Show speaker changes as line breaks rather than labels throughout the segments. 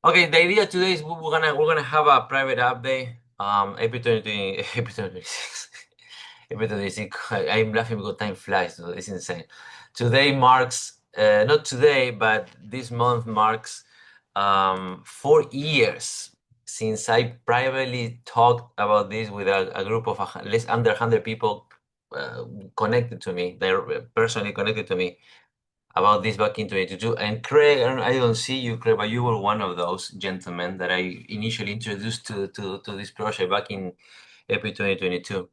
Okay, the idea today is we're gonna have a private update. April 2020, April 26. April 26. I'm laughing because time flies. So it's insane. Today marks not today, but this month marks 4 years since I privately talked about this with a group of less under 100 people connected to me. They're personally connected to me about this back in 2022. And Craig, I don't see you, Craig, but you were one of those gentlemen that I initially introduced to this project back in April 2022.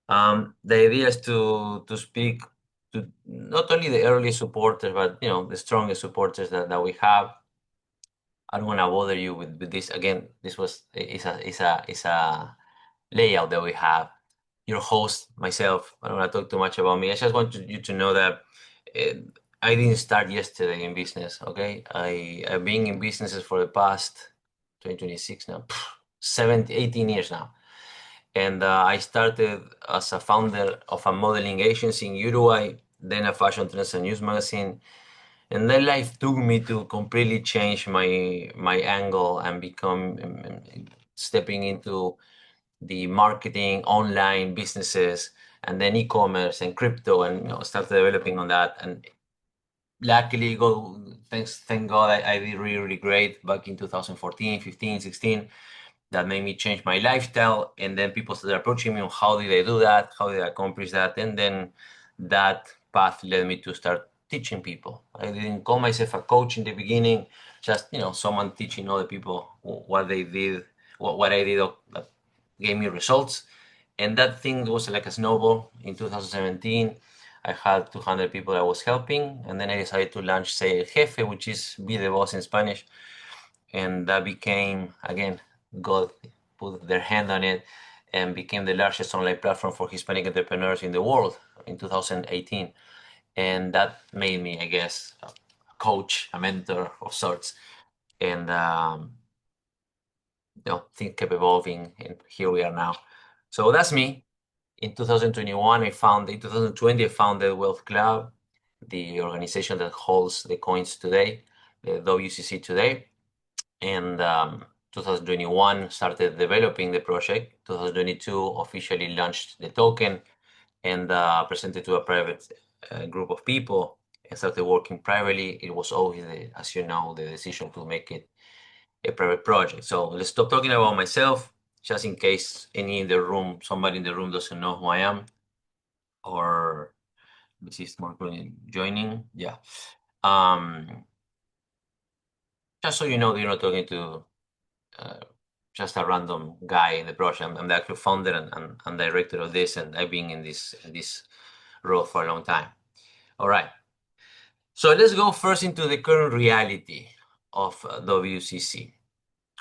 The idea is to speak to not only the early supporters, but the strongest supporters that we have. I don't want to bother you with this again. This was is a layout that we have. Your host, myself. I don't want to talk too much about me. I just want you to know that uh, I didn't start yesterday in business. Okay, I've been in businesses for the past 2026 now, 17, 18 years now. And I started as a founder of a modeling agency in Uruguay, then a fashion trends and news magazine. And then life took me to completely change my angle and become stepping into the marketing, online businesses, and then e-commerce and crypto, and start developing on that. And luckily, thank God, I did really, really great back in 2014, 15, 16. That made me change my lifestyle. And then people started approaching me on how did I do that? How did I accomplish that? And then that path led me to start teaching people. I didn't call myself a coach in the beginning, just, someone teaching other people what they did, what I did that gave me results. And that thing was like a snowball. In 2017, I had 200 people I was helping. And then I decided to launch Say El Jefe, which is be the boss in Spanish. And that became, again, God put their hand on it and became the largest online platform for Hispanic entrepreneurs in the world in 2018. And that made me, I guess, a coach, a mentor of sorts. And things kept evolving, and here we are now. So that's me. In 2020, I founded Wealth Club, the organization that holds the coins today, the WCC today. And 2021 started developing the project. 2022 officially launched the token and presented to a private group of people and started working privately. It was always, as you know, the decision to make it a private project. So let's stop talking about myself, just in case somebody in the room doesn't know who I am, or this is more joining. Yeah. Just so you know, you're not talking to just a random guy in the project. I'm the actual founder and director of this, and I've been in this role for a long time. All right. So let's go first into the current reality of WCC.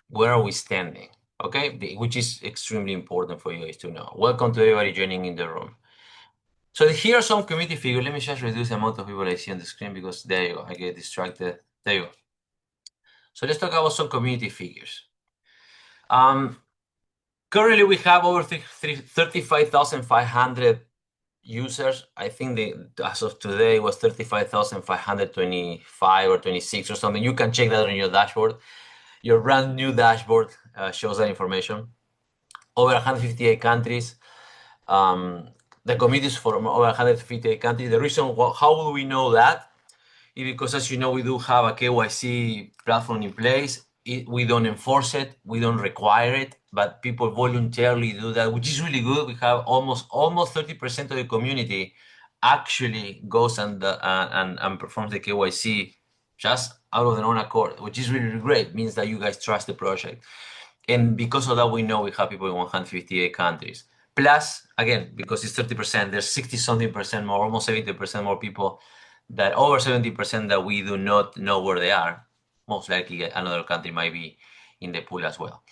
Where are we standing? Okay, which is extremely important for you guys to know. Welcome to everybody joining in the room. So here are some community figures. Let me just reduce the amount of people I see on the screen because there you go. I get distracted. There you go. So let's talk about some community figures. Currently, we have over 35,500 users. I think as of today was 35,525 or 26 or something. You can check that on your dashboard. Your brand new dashboard shows that information. Over 158 countries. The committees from over 158 countries. The reason how will we know that is because, as you know, we do have a KYC platform in place. We don't enforce it, we don't require it, but people voluntarily do that, which is really good. We have almost 30% of the community actually goes and performs the KYC just out of their own accord, which is really, really great. It means that you guys trust the project. And because of that, we know we have people in 158 countries. Plus, again, because it's 30%, there's 60-something% more, almost 70% more people, that over 70% that we do not know where they are. Most likely another country might be in the pool as well.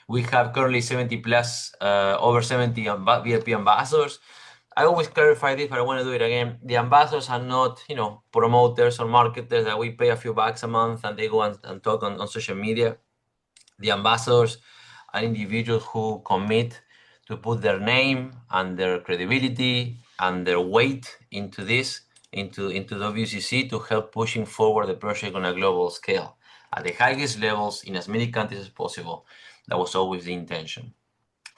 We have currently 70 plus, over 70 VIP ambassadors. I always clarify this, but I want to do it again. The ambassadors are not, promoters or marketers that we pay a few bucks a month and they go and talk on social media. The ambassadors are individuals who commit to put their name and their credibility and their weight into this, into WCC, to help pushing forward the project on a global scale. at the highest levels in as many countries as possible. That was always the intention.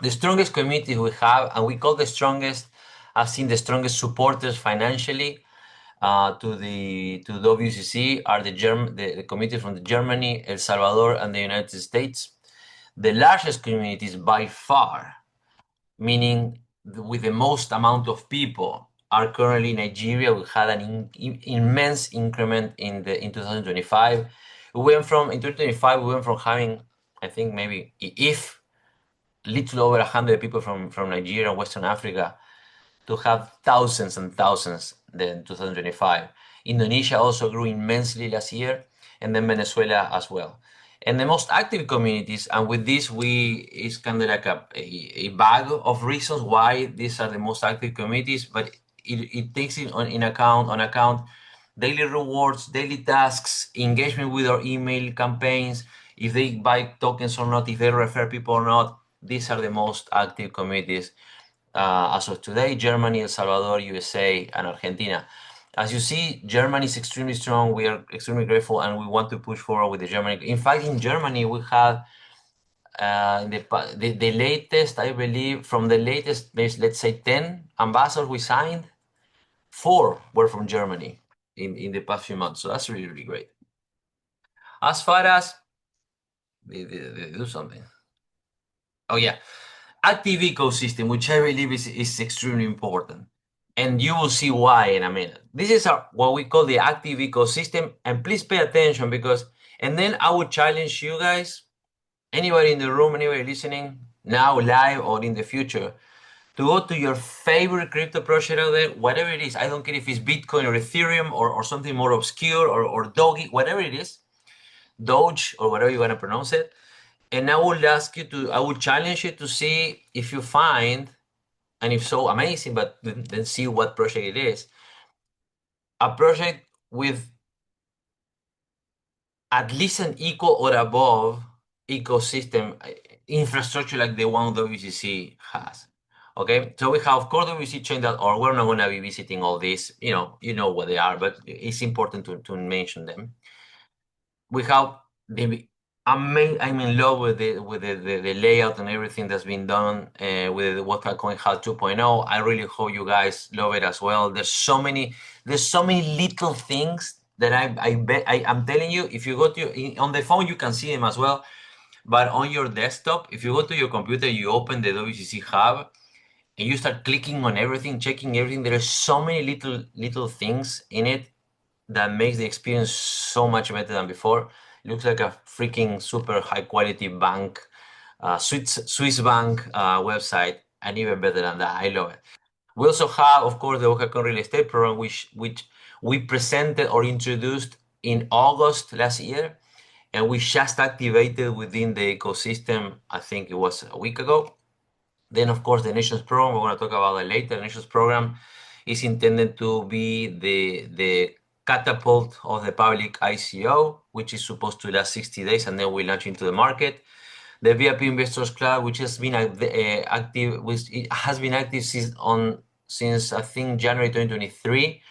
The strongest community we have, and we call the strongest, I've seen the strongest supporters financially to WCC are the community from Germany, El Salvador, and the United States. The largest communities by far, meaning with the most amount of people, are currently Nigeria. We had an immense increment in 2025. In 2025 we went from having, I think maybe if little over 100 people from Nigeria and Western Africa to have thousands and thousands in 2025. Indonesia also grew immensely last year, and then Venezuela as well. And the most active communities, and with this it's kind of like a bag of reasons why these are the most active communities, but it takes in account daily rewards, daily tasks, engagement with our email campaigns, if they buy tokens or not, if they refer people or not. These are the most active communities as of today: Germany, El Salvador, USA, and Argentina. As you see, Germany is extremely strong. We are extremely grateful, and we want to push forward with the Germany. In fact, in Germany, we had the latest, I believe, from the latest, let's say 10 ambassadors we signed, 4 were from Germany in the past few months. So that's really, really great. As far as, they do something. Oh yeah, active ecosystem, which I believe is extremely important. And you will see why in a minute. This is what we call the active ecosystem. And please pay attention and then I would challenge you guys, anybody in the room, anybody listening now, live or in the future, to go to your favorite crypto project out there, whatever it is. I don't care if it's Bitcoin or Ethereum or something more obscure or Doge, whatever it is, Doge or whatever you want to pronounce it. And I will challenge you to see if you find, and if so, amazing, but then see what project it is. A project with at least an equal or above ecosystem infrastructure like the one WCC has. Okay, so we have, of course, WCChain.org. We're not going to be visiting all this. You know what they are, but it's important to mention them. We have I'm in love with the layout and everything that's been done with the What's Coin Hub 2.0. I really hope you guys love it as well. There's so many little things that I'm telling you. If you go on the phone, you can see them as well. But on your desktop, if you go to your computer, you open the WCC Hub and you start clicking on everything, checking everything. There are so many little things in it that makes the experience so much better than before. It looks like a freaking super high quality bank, Swiss bank website, and even better than that. I love it. We also have, of course, the Oaxacan real estate program, which we presented or introduced in August last year, and we just activated within the ecosystem. I think it was a week ago. Then, of course, the Nations program, we're going to talk about it later. The Nations program is intended to be the catapult of the public ICO, which is supposed to last 60 days, and then we launch into the market. The VIP Investors Club, which has been active, it has been active since I think January 2023,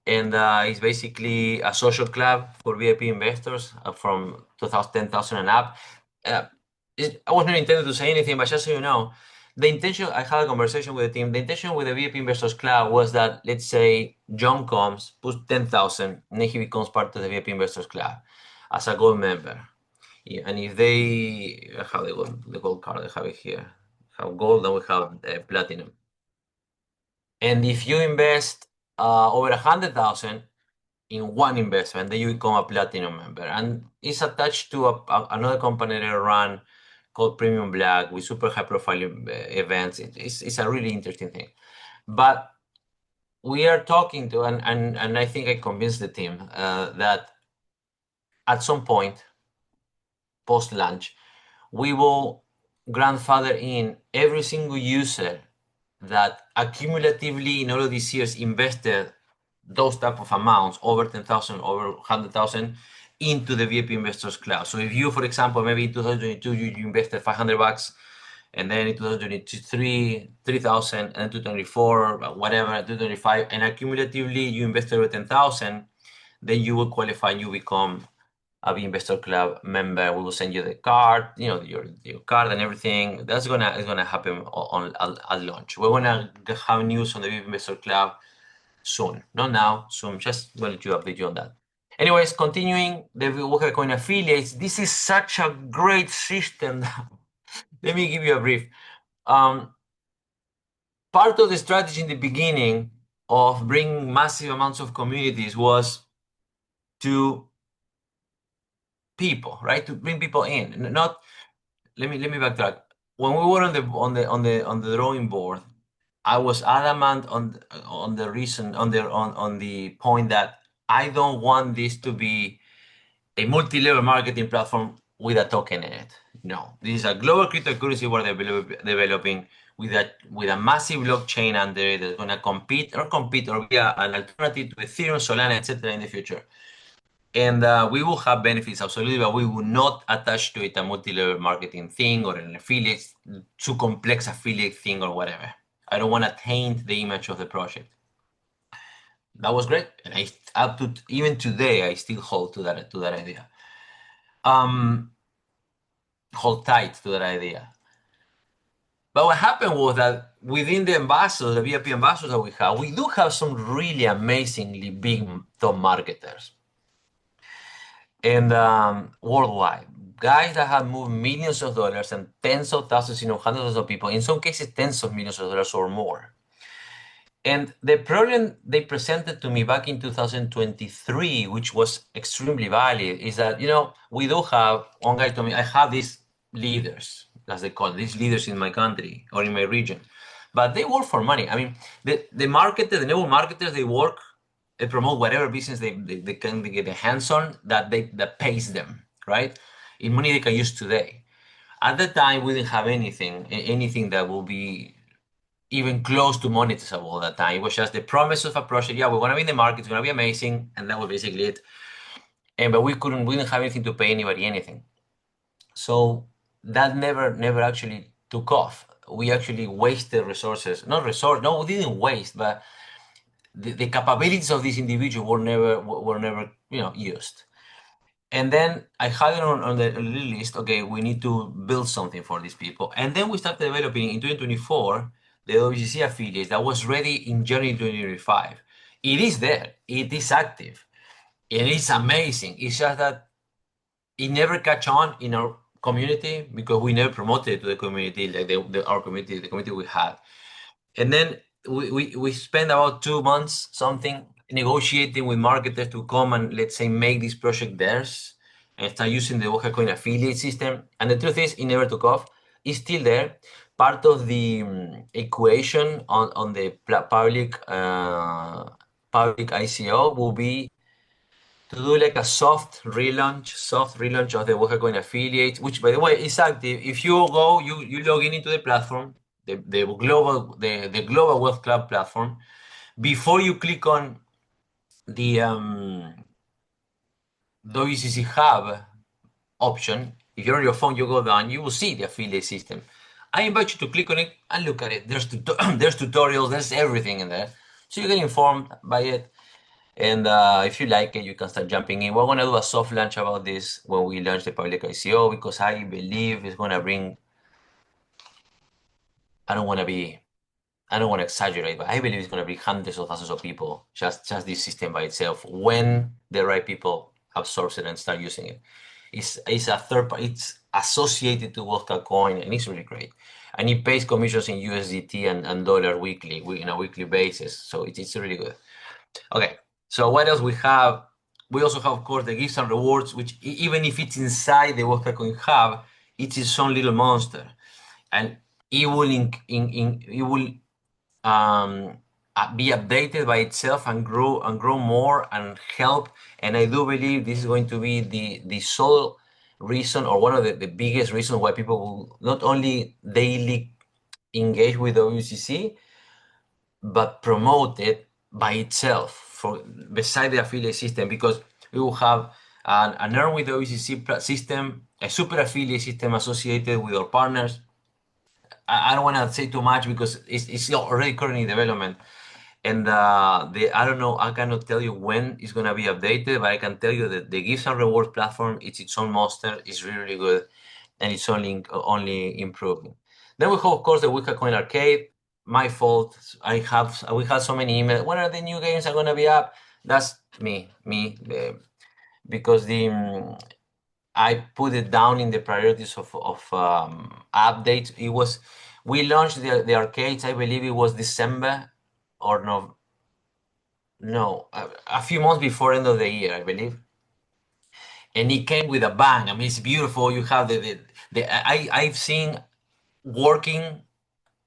and it's basically a social club for VIP investors from 10,000 and up. I wasn't intended to say anything, but just so you know, the intention, I had a conversation with the team. The intention with the VIP Investors Club was that, let's say, John comes, puts 10,000, and then he becomes part of the VIP Investors Club as a gold member. Yeah, and if they have the gold card, I have it here. We have gold and we have platinum. And if you invest over 100,000 in one investment, then you become a platinum member. And it's attached to another company that I run called Premium Black with super high profile events. It's a really interesting thing. But we are talking to, and I think I convinced the team that at some point post launch, we will grandfather in every single user that accumulatively in all of these years invested those type of amounts, over 10,000, over 100,000, into the VIP Investors Club. So if you, for example, maybe in 2022, you invested $500, and then in 2023, 3,000, and 2024, whatever, 2025, and accumulatively you invested over 10,000, then you will qualify and you become be Investor Club member. We will send you the card, your card and everything. That's gonna happen on at launch. We're gonna have news on the Investor Club soon. Not now, soon. Just wanted to update you on that. Anyways, continuing the WCChain affiliates. This is such a great system. Let me give you a brief. Part of the strategy in the beginning of bringing massive amounts of communities was to people, right? To bring people in. Not let me backtrack. When we were on the drawing board, I was adamant on the reason on the point that I don't want this to be a multi-level marketing platform with a token in it. No, this is a global cryptocurrency we're developing with a massive blockchain under it that's going to compete or be an alternative to Ethereum, Solana, etc. in the future. And we will have benefits, absolutely, but we will not attach to it a multi-level marketing thing or an affiliate, too complex affiliate thing or whatever. I don't want to taint the image of the project. That was great, and up to even today, I still hold to that idea. Hold tight to that idea. But what happened was that within the ambassadors, the VIP ambassadors that we do have some really amazingly big top marketers. And worldwide, guys that have moved millions of dollars and tens of thousands, hundreds of people, in some cases tens of millions of dollars or more. And the problem they presented to me back in 2023, which was extremely valid, is that, we do have, one guy told me, I have these leaders, as they call it, these leaders in my country or in my region, but they work for money. I mean, the marketers, the network marketers, they promote whatever business they can get their hands on that pays them, right? In money they can use today. At that time, we didn't have anything that will be even close to monetizable at that time. It was just the promise of a project. Yeah, we want to be in the market. It's going to be amazing. And that was basically it. But we didn't have anything to pay anybody anything. So that never actually took off. We actually wasted resources. No, we didn't waste, but the capabilities of this individual were never used. And then I had it on the list. Okay, we need to build something for these people. And then we started developing in 2024 the WCC affiliates that was ready in January 2025. It is there. It is active. And it's amazing. It's just that it never catch on in our community because we never promoted it to the community, like the community we had. And then we spent about 2 months something negotiating with marketers to come and, let's say, make this project theirs and start using the WCChain affiliate system. And the truth is, it never took off. It's still there. Part of the equation on the public ICO will be to do like a soft relaunch of the WCChain affiliate, which, by the way, is active. If you go, you log into the platform, the global wealth club platform. Before you click on the WCC hub option, if you're on your phone, you go down, you will see the affiliate system. I invite you to click on it and look at it. There's tutorials, there's everything in there, so you get informed by it. And if you like it, you can start jumping in. We're going to do a soft launch about this when we launch the public ICO, because I believe it's going to bring, I don't want to exaggerate, but I believe it's going to bring hundreds of thousands of people, just this system by itself, when the right people absorb it and start using it. It's a third party, it's associated to WCChain, and it's really great. And it pays commissions in USDT and dollar weekly, on a weekly basis. So it's really good. Okay. So what else we have? We also have, of course, the gifts and rewards, which even if it's inside the WCChain hub, it's its own little monster, and it will be updated by itself and grow more and help. And I do believe this is going to be the sole reason, or one of the biggest reasons, why people will not only daily engage with WCC, but promote it by itself beside the affiliate system, because we will have an earn with the WCC system, a super affiliate system associated with our partners. I don't want to say too much because it's already currently in development, And I don't know, I cannot tell you when it's going to be updated, but I can tell you that the gifts and rewards platform, it's its own monster, it's really, really good, and it's only improving. Then we have, of course, the WCChain Arcade. My fault. We have so many emails. When are the new games are going to be up? That's because I put it down in the priorities of updates. We launched the arcades, I believe it was December or no, a few months before end of the year, I believe. And it came with a bang. I mean, it's beautiful. You have I've seen working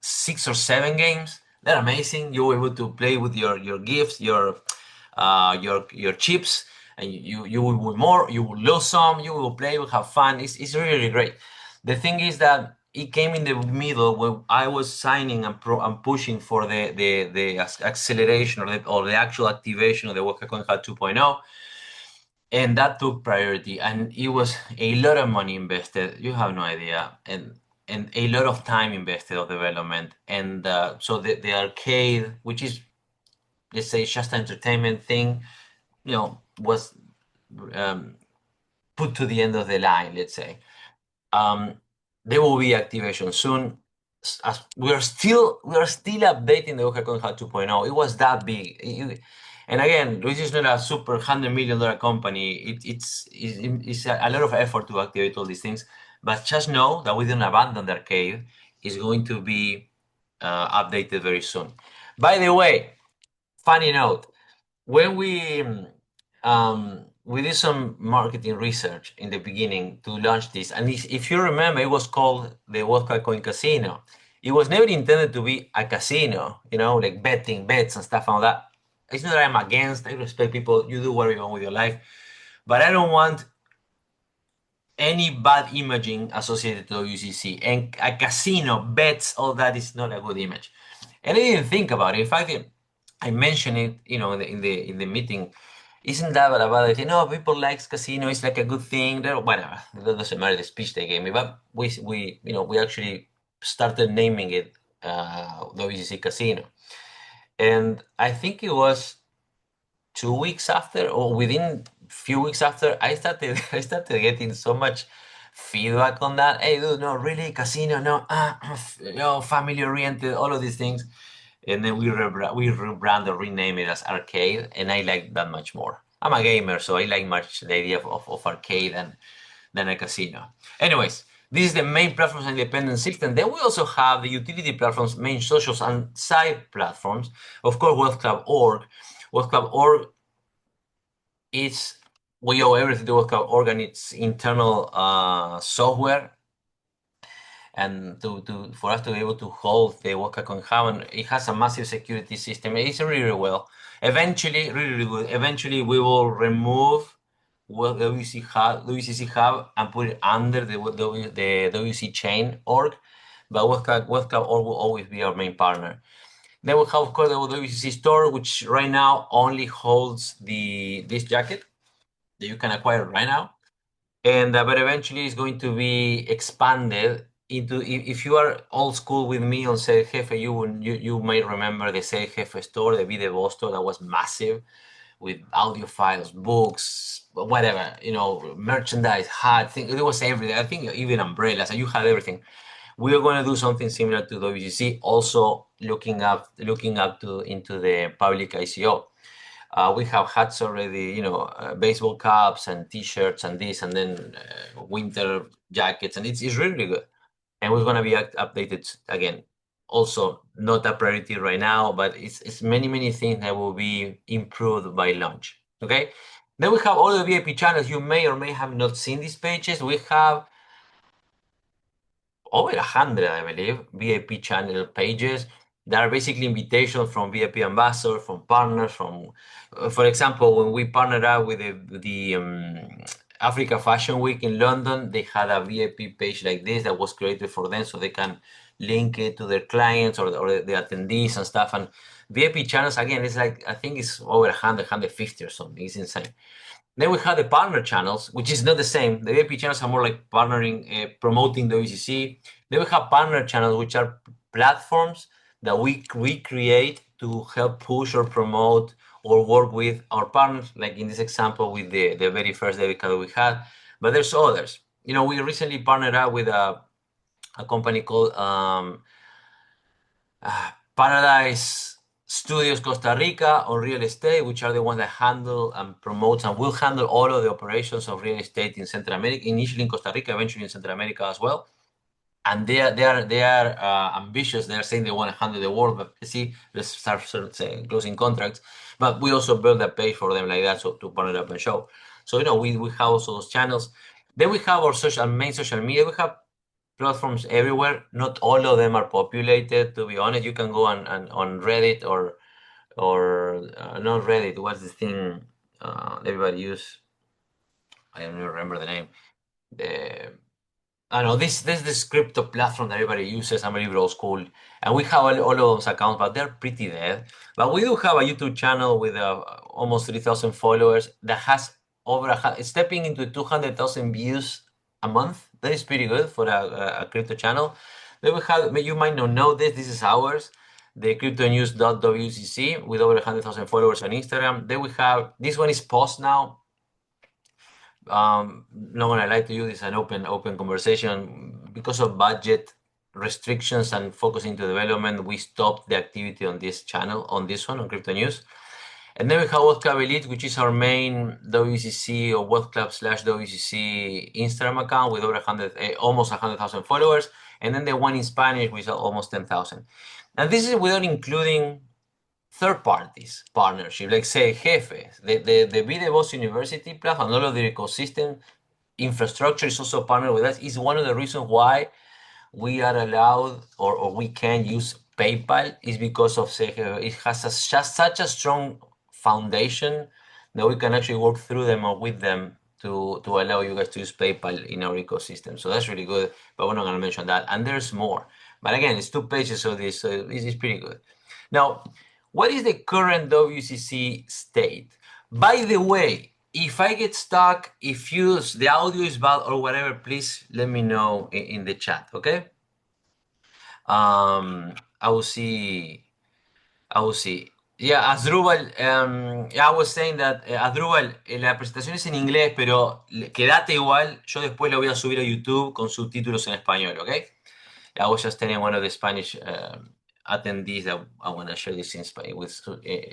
6 or 7 games. They're amazing. You're able to play with your gifts, your chips, and you will win more. You will lose some. You will play. You will have fun. It's really, really great. The thing is that it came in the middle when I was signing and pushing for the acceleration or the actual activation of the WCChain 2.0, and that took priority, and it was a lot of money invested. You have no idea, and a lot of time invested of development. And so the arcade, which is, let's say, just an entertainment thing, was put to the end of the line, let's say. There will be activation soon. As we are still updating the WCChain 2.0. It was that big. And again, this is not a super $100 million company. It's a lot of effort to activate all these things. But just know that we didn't abandon the arcade. It's going to be updated very soon. By the way, funny note, when we did some marketing research in the beginning to launch this, and if you remember, it was called the WCChain Casino. It was never intended to be a casino, like betting, bets and stuff like that. It's not that I'm against. I respect people. You do whatever you want with your life, but I don't want any bad imaging associated to WCC. And a casino, bets, all that is not a good image. And I didn't think about it. In fact, I mentioned it, in the meeting. Isn't that about it? People likes casino. It's like a good thing. Whatever. It doesn't matter the speech they gave me, but we actually started naming it WCC Casino, and I think it was 2 weeks after, or within few weeks after, I started I started getting so much feedback on that. Hey, dude, no, really, casino, no, family oriented, all of these things. And then we rebrand or rename it as arcade, and I like that much more. I'm a gamer, so I like much the idea of arcade than a casino. Anyways, this is the main platforms and independent system. Then we also have the utility platforms, main socials, and side platforms. Of course, Wealth Club Org. Wealth Club Org is, we owe everything to Wealth Club Org and its internal software. And for us to be able to hold the WCChain Haven, it has a massive security system. It's really, really well. Eventually, really, really good. Eventually, we will remove the WCC Hub and put it under the WCChain org. But WCChain org will always be our main partner. Then we have, of course, the WCC store, which right now only holds this jacket that you can acquire right now. And but eventually it's going to be expanded into, if you are old school with me on Ser Jefe, you may remember the Ser Jefe store, the Video store that was massive with audio files, books, whatever, merchandise, hat, it was everything. I think even umbrellas, and you had everything. We are going to do something similar to WCC, also looking up into the public ICO. We have hats already, baseball caps and T-shirts and this, and then winter jackets, and it's really good. And we're going to be updated again. Also, not a priority right now, but it's many things that will be improved by launch. Okay. Then we have all the VIP channels. You may or may have not seen these pages. We have over 100, I believe, VIP channel pages that are basically invitations from VIP ambassadors, from partners, for example, when we partnered up with the Africa Fashion Week in London, they had a VIP page like this that was created for them so they can link it to their clients or the attendees and stuff. And VIP channels, again, it's like, I think it's over 100, 150 or something. It's insane. Then we have the partner channels, which is not the same. The VIP channels are more like partnering, promoting the WCC. Then we have partner channels, which are platforms that we create to help push or promote or work with our partners, like in this example with the very first debit card we had. But there's others. We recently partnered up with a company called Paradise Studios Costa Rica on real estate, which are the ones that handle and promote and will handle all of the operations of real estate in Central America, initially in Costa Rica, eventually in Central America as well. And they are ambitious. They are saying they want to handle the world, but see, let's start closing contracts. But we also build a page for them like that, so to partner up and show. So we have also those channels. Then we have our main social media. We have platforms everywhere. Not all of them are populated. To be honest, you can go on Reddit or not Reddit. What's the thing everybody use? I don't even remember the name. The I know this crypto platform that everybody uses. I'm a little old school, and we have all of those accounts, but they're pretty dead. But we do have a YouTube channel with almost 3,000 followers that has stepping into 200,000 views a month. That is pretty good for a crypto channel. Then we have, you might not know this. This is ours, the cryptonews.wcc with over 100,000 followers on Instagram. Then we have this one is post now. Not gonna lie to you, this is an open conversation. Because of budget restrictions and focusing to development, we stopped the activity on this channel, on this one, on Crypto News. And then we have Wealth Club Elite, which is our main WCC or Wealth Club / WCC Instagram account with over almost 100,000 followers. And then the one in Spanish, which is almost 10,000. And this is without including third parties partnership, like say Jefe, the Be the Boss University platform, all of the ecosystem infrastructure is also partnered with us. Is one of the reasons why we are allowed or we can use PayPal is because of say it has just such a strong foundation that we can actually work through them or with them to allow you guys to use PayPal in our ecosystem. So that's really good, but we're not going to mention that. And there's more. But again, it's 2 pages of this, so this is pretty good. Now, what is the current WCC state? By the way, if I get stuck, if the audio is bad or whatever, please let me know in the chat, okay? I will see. Yeah, Asdrúbal, I was saying that, Asdrúbal, la presentación es en inglés, pero quédate igual. Yo después lo voy a subir a YouTube con subtítulos en español, ¿ok? I was just telling one of the Spanish attendees that I want to share this in Spanish with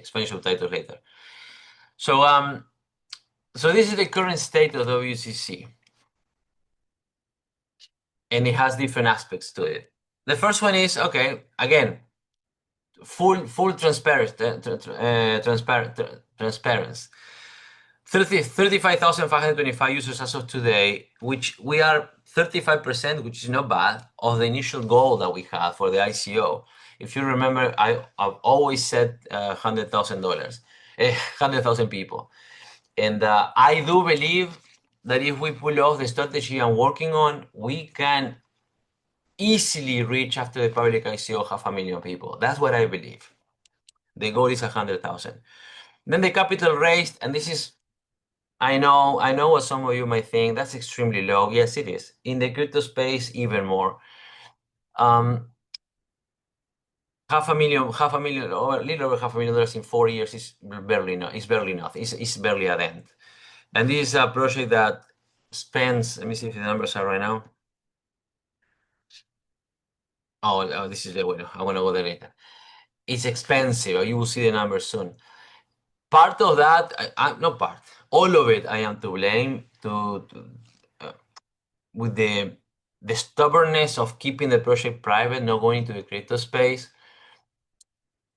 Spanish subtitles later. So, so this is the current state of WCC, and it has different aspects to it. The first one is, okay, again, full transparency. 35,525 users as of today, which we are 35%, which is not bad, of the initial goal that we had for the ICO. If you remember, I've always said $100,000, 100,000 people. And I do believe that if we pull off the strategy I'm working on, we can easily reach after the public ICO 500,000 people. That's what I believe. The goal is 100,000. Then the capital raised, and this is, I know what some of you might think, that's extremely low. Yes, it is. In the crypto space, even more. $500,000, or a little over $500,000 in 4 years is barely enough. It's barely enough. It's barely a dent. And this is a project that spends, let me see if the numbers are right now. Oh, this is the way. I want to go there later. It's expensive. You will see the numbers soon. Part of that, not part, all of it, I am to blame with the stubbornness of keeping the project private, not going into the crypto space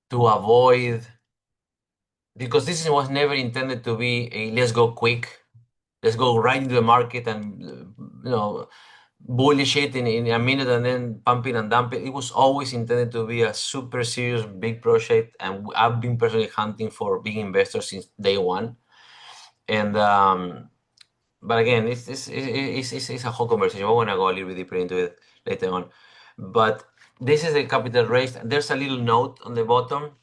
to avoid, because this was never intended to be a let's go quick, let's go right into the market and bullish it in a minute and then pump it and dump it. It was always intended to be a super serious big project, and I've been personally hunting for big investors since day one. And but again, it's a whole conversation. I want to go a little bit deeper into it later on. But this is the capital raised. There's a little note on the bottom.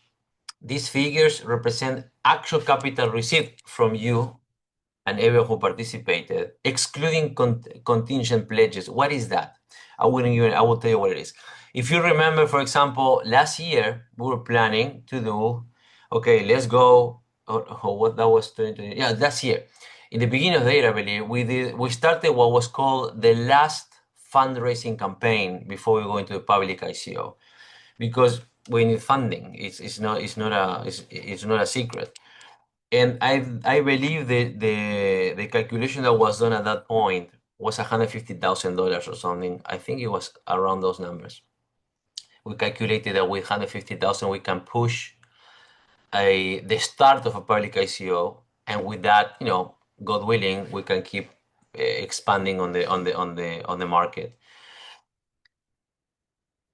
These figures represent actual capital received from you and everyone who participated, excluding contingent pledges. What is that? I will tell you what it is. If you remember, for example, last year we were planning to do, okay, let's go. What that was 2020? Yeah, last year. In the beginning of the year, I believe we started what was called the last fundraising campaign before we go into the public ICO, because we need funding. It's not a secret. And I believe the calculation that was done at that point was $150,000 or something. I think it was around those numbers. We calculated that with 150,000 we can push the start of a public ICO, and with that, God willing, we can keep expanding on the market.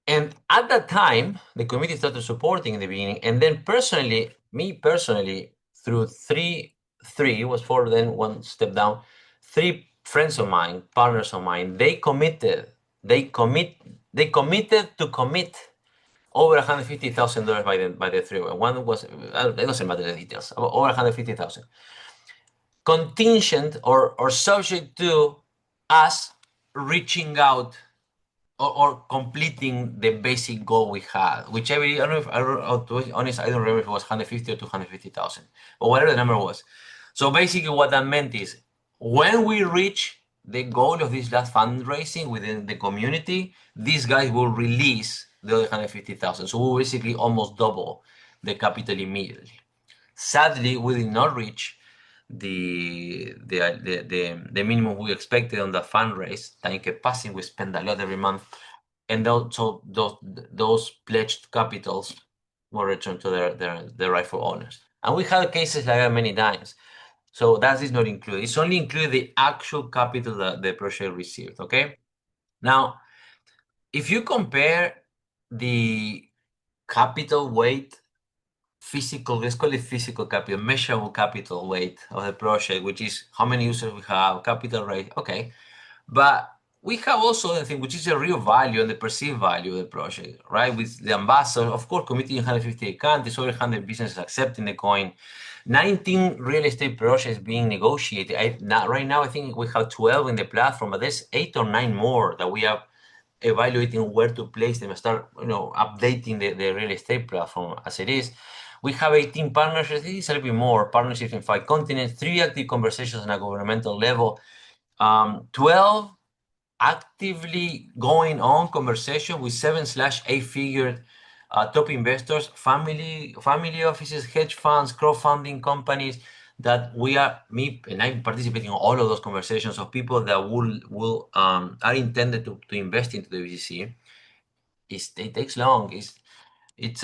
And at that time, the community started supporting in the beginning, and then me personally, through it was four, then one step down, three friends of mine, partners of mine, they committed to commit over $150,000 by the three. One was, it doesn't matter the details, over 150,000. Contingent or subject to us reaching out or completing the basic goal we had, which to be honest, I don't remember if it was 150 or 250,000, or whatever the number was. So basically what that meant is, when we reach the goal of this last fundraising within the community, these guys will release the other 150,000. So we basically almost double the capital immediately. Sadly, we did not reach the minimum we expected on the fundraise. Time kept passing. We spend a lot every month, and so those pledged capitals were returned to their rightful owners. And we had cases like that many times. So that is not included. It's only included the actual capital that the project received. Okay. Now, if you compare the capital weight, let's call it physical capital, measurable capital weight of the project, which is how many users we have, capital rate, okay. But we have also the thing, which is the real value and the perceived value of the project, right? With the ambassador, of course, committing in 158 countries, over 100 businesses accepting the coin, 19 real estate projects being negotiated. Right now, I think we have 12 in the platform, but there's 8 or 9 more that we are evaluating where to place them and start, updating the real estate platform as it is. We have 18 partnerships. It is a little bit more partnerships in 5 continents, 3 active conversations on a governmental level, 12 actively going on conversation with 7/8 figure top investors, family offices, hedge funds, crowdfunding companies that I'm participating in all of those conversations of people that are intended to invest into the WCC. It takes long. It's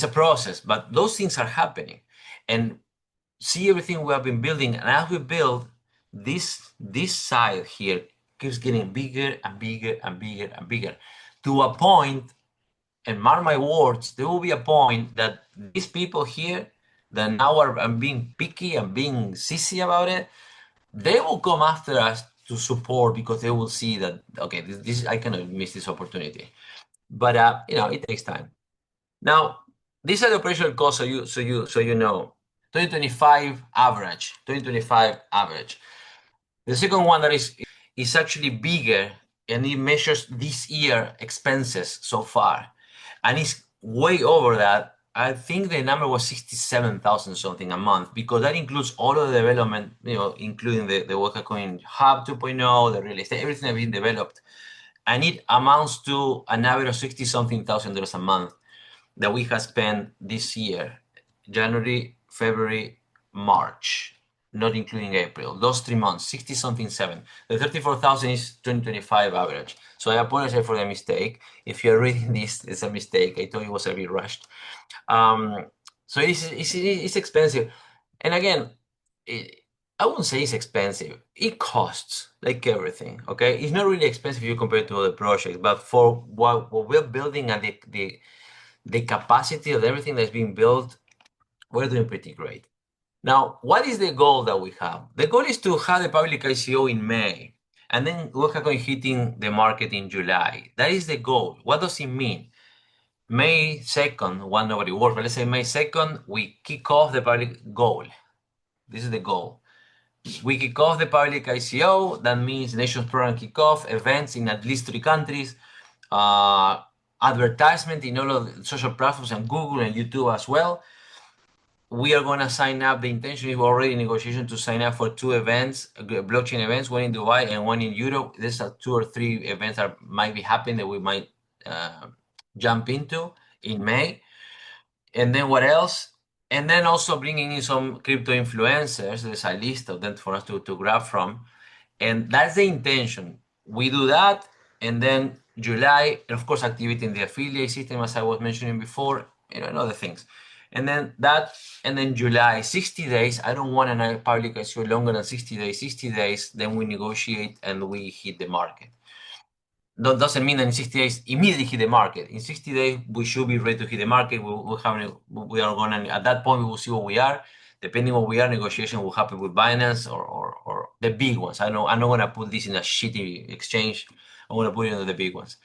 a process, but those things are happening. And see everything we have been building, and as we build, this side here keeps getting bigger and bigger and bigger and bigger, to a point, and mark my words, there will be a point that these people here that now are being picky and being sissy about it, they will come after us to support, because they will see that, okay, this I cannot miss this opportunity. But it takes time. Now, these are the operational costs, so you know. 2025 average. The second one that is actually bigger, and it measures this year expenses so far, and it's way over that. I think the number was 67,000 something a month, because that includes all of the development, including the WCChain Hub 2.0, the real estate, everything that's been developed, and it amounts to an average of 60 something thousand a month that we have spent this year, January, February, March, not including April. Those 3 months, 60 something 7. The 34,000 is 2025 average. So I apologize for the mistake. If you're reading this, it's a mistake. I thought it was a bit rushed. So it's expensive. And again, I wouldn't say it's expensive. It costs, like everything, okay? It's not really expensive if you compare it to other projects, but for what we're building and the capacity of everything that's being built, we're doing pretty great. Now, what is the goal that we have? The goal is to have the public ICO in May, and then WCChain hitting the market in July. That is the goal. What does it mean? May 2nd, nobody works, but let's say May 2nd, we kick off the public goal. This is the goal. We kick off the public ICO. That means nations program kickoff, events in at least 3 countries, advertisement in all of the social platforms and Google and YouTube as well. We are going to sign up. The intention is already in negotiation to sign up for 2 events, blockchain events, one in Dubai and one in Europe. There's 2 or 3 events that might be happening that we might jump into in May. And then what else? And then also bringing in some crypto influencers. There's a list of them for us to grab from. And that's the intention. We do that, and then July, and of course, activity in the affiliate system, as I was mentioning before, and other things. And then that, and then July, 60 days. I don't want a public ICO longer than 60 days. 60 days, then we negotiate and we hit the market. That doesn't mean that in 60 days immediately hit the market. In 60 days, we should be ready to hit the market. We are going to, at that point, we will see what we are. Depending on what we are, negotiation will happen with Binance or the big ones. I'm not going to put this in a shitty exchange. I'm going to put it into the big ones.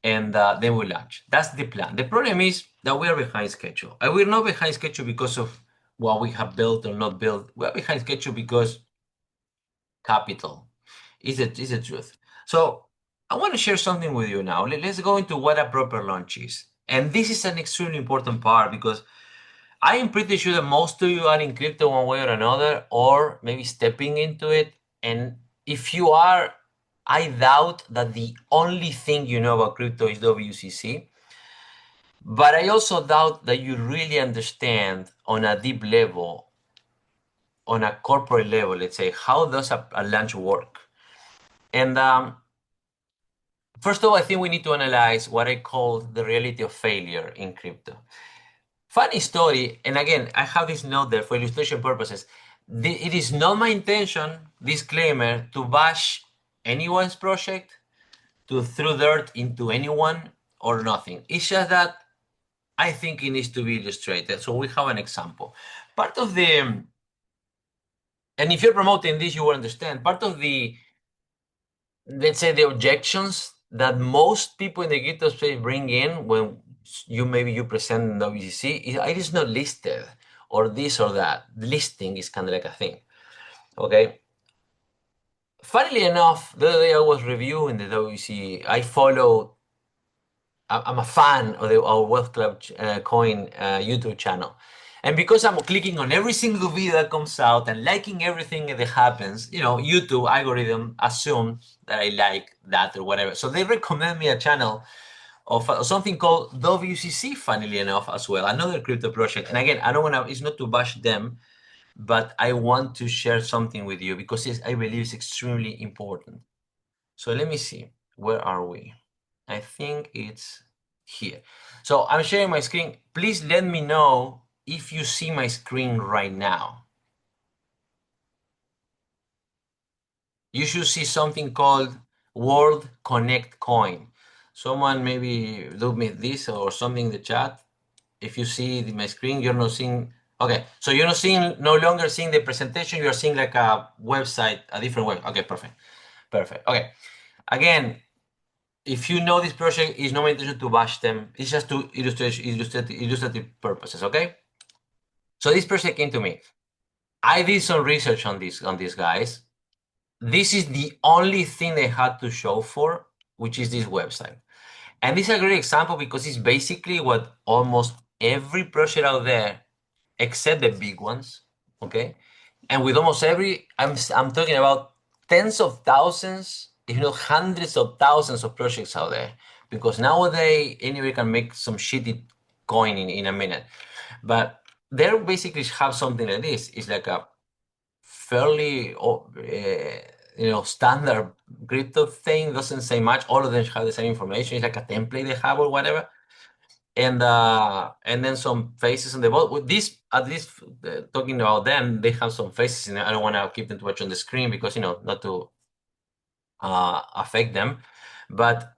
And then we launch. That's the plan. The problem is that we are behind schedule. And we're not behind schedule because of what we have built or not built. We are behind schedule because capital is the truth. So I want to share something with you now. Let's go into what a proper launch is. And this is an extremely important part because I am pretty sure that most of you are in crypto one way or another, or maybe stepping into it. And if you are, I doubt that the only thing you know about crypto is WCC. But I also doubt that you really understand on a deep level, on a corporate level, let's say, how does a launch work? And first of all, I think we need to analyze what I call the reality of failure in crypto. Funny story, and again, I have this note there for illustration purposes. It is not my intention, disclaimer, to bash anyone's project, to throw dirt into anyone or nothing. It's just that I think it needs to be illustrated. So we have an example. Part of the, and if you're promoting this, you will understand, part of the, let's say, the objections that most people in the crypto space bring in when maybe you present WCC, it is not listed or this or that. Listing is kind of like a thing. Okay. Funnily enough, the other day I was reviewing the WCC. I'm a fan of our Wealth Club Coin YouTube channel. And because I'm clicking on every single video that comes out and liking everything that happens, YouTube algorithm assumes that I like that or whatever. So they recommend me a channel of something called WCC, funnily enough, as well, another crypto project. And again, I don't want to, it's not to bash them, but I want to share something with you because I believe it's extremely important. So let me see, where are we? I think it's here. So I'm sharing my screen. Please let me know if you see my screen right now. You should see something called World Connect Coin. Someone maybe do me this or something in the chat. If you see my screen, you're not seeing. Okay, so you're no longer seeing the presentation. You're seeing like a website, a different web. Okay, perfect. Okay, again, if you know this project, it's not my intention to bash them. It's just to illustrative purposes. Okay. So this project came to me. I did some research on these guys. This is the only thing they had to show for, which is this website. And this is a great example because it's basically what almost every project out there, except the big ones, okay? And with almost every, I'm talking about tens of thousands, if not hundreds of thousands of projects out there. Because nowadays, anybody can make some shitty coin in a minute. But they basically have something like this. It's like a fairly standard crypto thing. Doesn't say much. All of them have the same information. It's like a template they have or whatever. And then some faces on the bottom. With this, at least talking about them, they have some faces in there. I don't want to keep them too much on the screen because not to affect them. But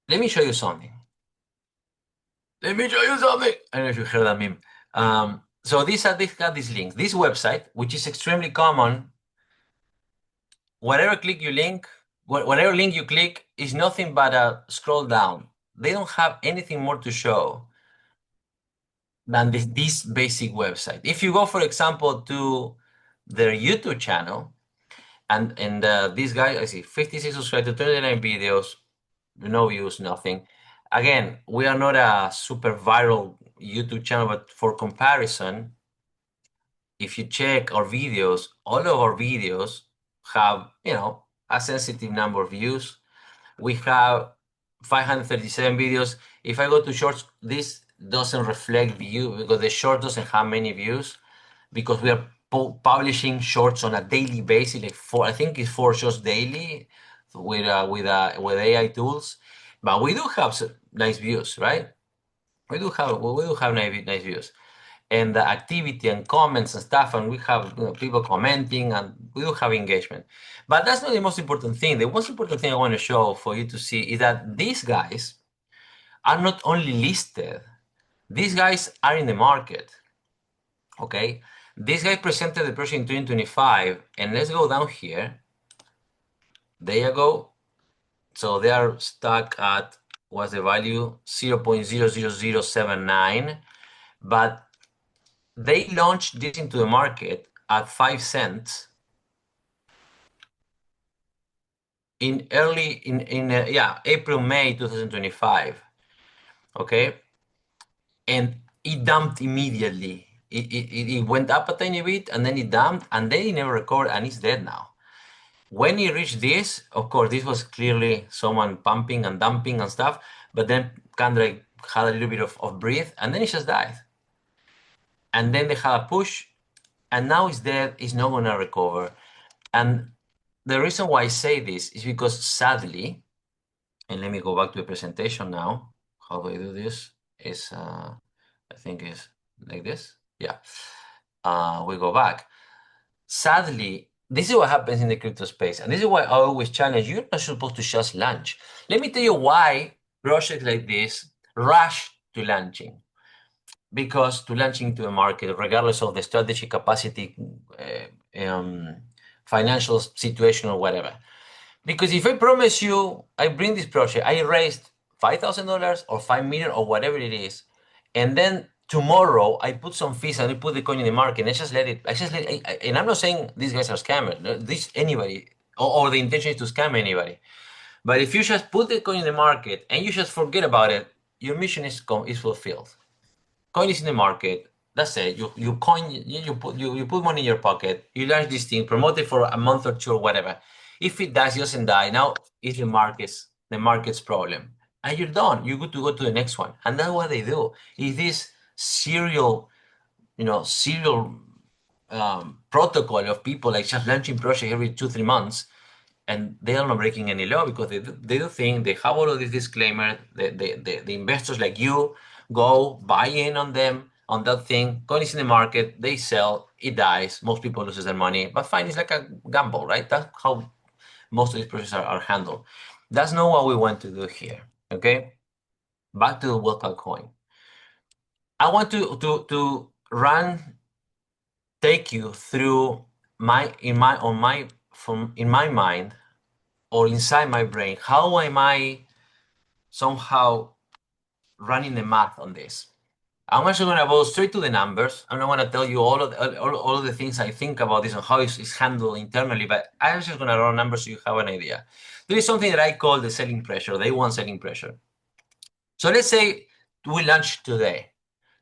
let me show you something. I don't know if you heard that meme. So these got these links. This website, which is extremely common, whatever link you click is nothing but a scroll down. They don't have anything more to show than this basic website. If you go, for example, to their YouTube channel, and this guy, I see 56 subscribers, 29 videos, no views, nothing. Again, we are not a super viral YouTube channel, but for comparison, if you check our videos, all of our videos have, a sensitive number of views. We have 537 videos. If I go to shorts, this doesn't reflect view because the short doesn't have many views because we are publishing shorts on a daily basis, like I think it's 4 shorts daily with AI tools. But we do have nice views, right? We do have nice views, and the activity and comments and stuff, and we have people commenting, and we do have engagement. But that's not the most important thing. The most important thing I want to show for you to see is that these guys are not only listed, these guys are in the market. Okay, this guy presented the project in 2025, and let's go down here. There you go. So they are stuck at, what's the value? 0.00079, but they launched this into the market at 5 cents in April, May 2025. Okay, and it dumped immediately. It went up a tiny bit, and then it dumped, and then it never recovered, and it's dead now. When it reached this, of course, this was clearly someone pumping and dumping and stuff, but then kind of like had a little bit of breathe, and then it just died. And then they had a push, and now it's dead. It's not going to recover. And the reason why I say this is because sadly, and let me go back to the presentation now. How do I do this? I think it's like this. Yeah. We go back. Sadly, this is what happens in the crypto space. And this is why I always challenge, you're not supposed to just launch. Let me tell you why projects like this rush to launching. Because to launching into a market, regardless of the strategy, capacity, financial situation, or whatever. Because if I promise you, I bring this project, I raised $5,000 or 5 million or whatever it is, and then tomorrow I put some fees and I put the coin in the market, and and I'm not saying these guys are scammers, anybody, or the intention is to scam anybody. But if you just put the coin in the market and you just forget about it, your mission is fulfilled. Coin is in the market. That's it. You put money in your pocket. You launch this thing, promote it for a month or two or whatever. If it dies, it doesn't die. Now it's the market's problem, and you're done. You're good to go to the next one. And that's what they do. Is this serial protocol of people like just launching projects every 2-3 months, and they are not breaking any law because they do think they have all of this disclaimer. The investors like you go buy in on them, on that thing. Coin is in the market, they sell, it dies. Most people loses their money, but fine, it's like a gamble, right? That's how most of these processes are handled. That's not what we want to do here. Okay, back to the local coin. I want to take you through in my mind or inside my brain, how am I somehow running the math on this? I'm actually going to go straight to the numbers. I'm not going to tell you all of the things I think about this and how it's handled internally, but I'm just going to run numbers so you have an idea. There is something that I call the selling pressure, day one selling pressure. So let's say we launch today.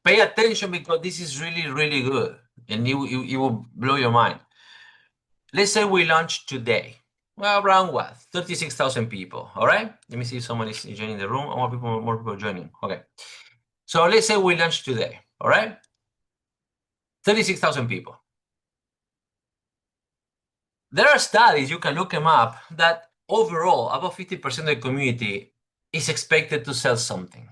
Pay attention because this is really, really good, and it will blow your mind. Let's say we launch today. Well, around what? 36,000 people. All right. Let me see if someone is joining the room. More people joining. Okay. So let's say we launch today. All right. 36,000 people. There are studies, you can look them up, that overall, about 50% of the community is expected to sell something.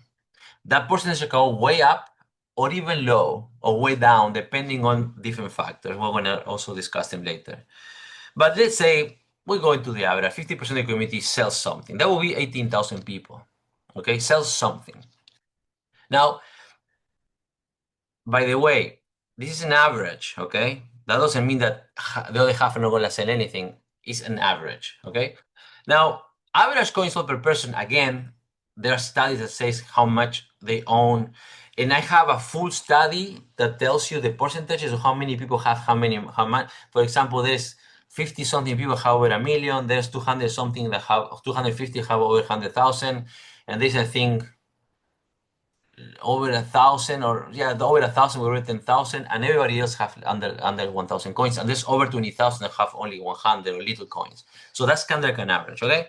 That percentage can go way up or even low or way down, depending on different factors. We're going to also discuss them later. But let's say we go into the average, 50% of the community sells something. That will be 18,000 people. Okay, sells something. Now, by the way, this is an average, okay? That doesn't mean that the other half are not going to sell anything. It's an average, okay? Now, average coins sold per person, again, there are studies that says how much they own. And I have a full study that tells you the percentages of how many people have how much. For example, there's 50 something people have over 1 million. There's 200 something that have 250 have over 100,000. And there's, I think, over 1,000 or over 1,000, over 10,000, and everybody else have under 1,000 coins. And there's over 20,000 that have only 100 or little coins. So that's kind of like an average, okay?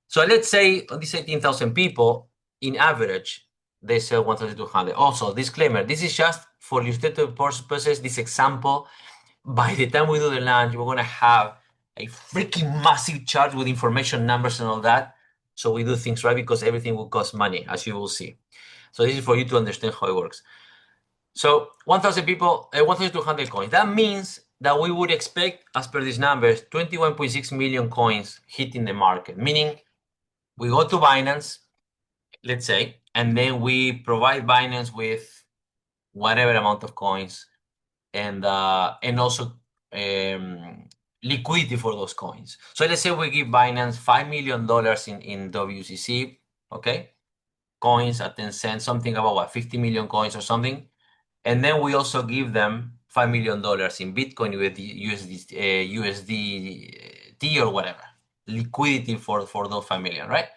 So let's say on these 18,000 people, in average, they sell 1,200. Also, disclaimer, this is just for illustrative purposes, this example. By the time we do the launch, we're going to have a freaking massive chart with information, numbers, and all that. So we do things right because everything will cost money, as you will see. So this is for you to understand how it works. So 1,000 people, 1,200 coins. That means that we would expect, as per these numbers, 21.6 million coins hitting the market, meaning we go to Binance, let's say, and then we provide Binance with whatever amount of coins and also liquidity for those coins. So let's say we give Binance $5 million in WCC, okay, coins at 10 cents, something about what, 50 million coins or something. And then we also give them $5 million in Bitcoin with USDT or whatever, liquidity for those 5 million, right?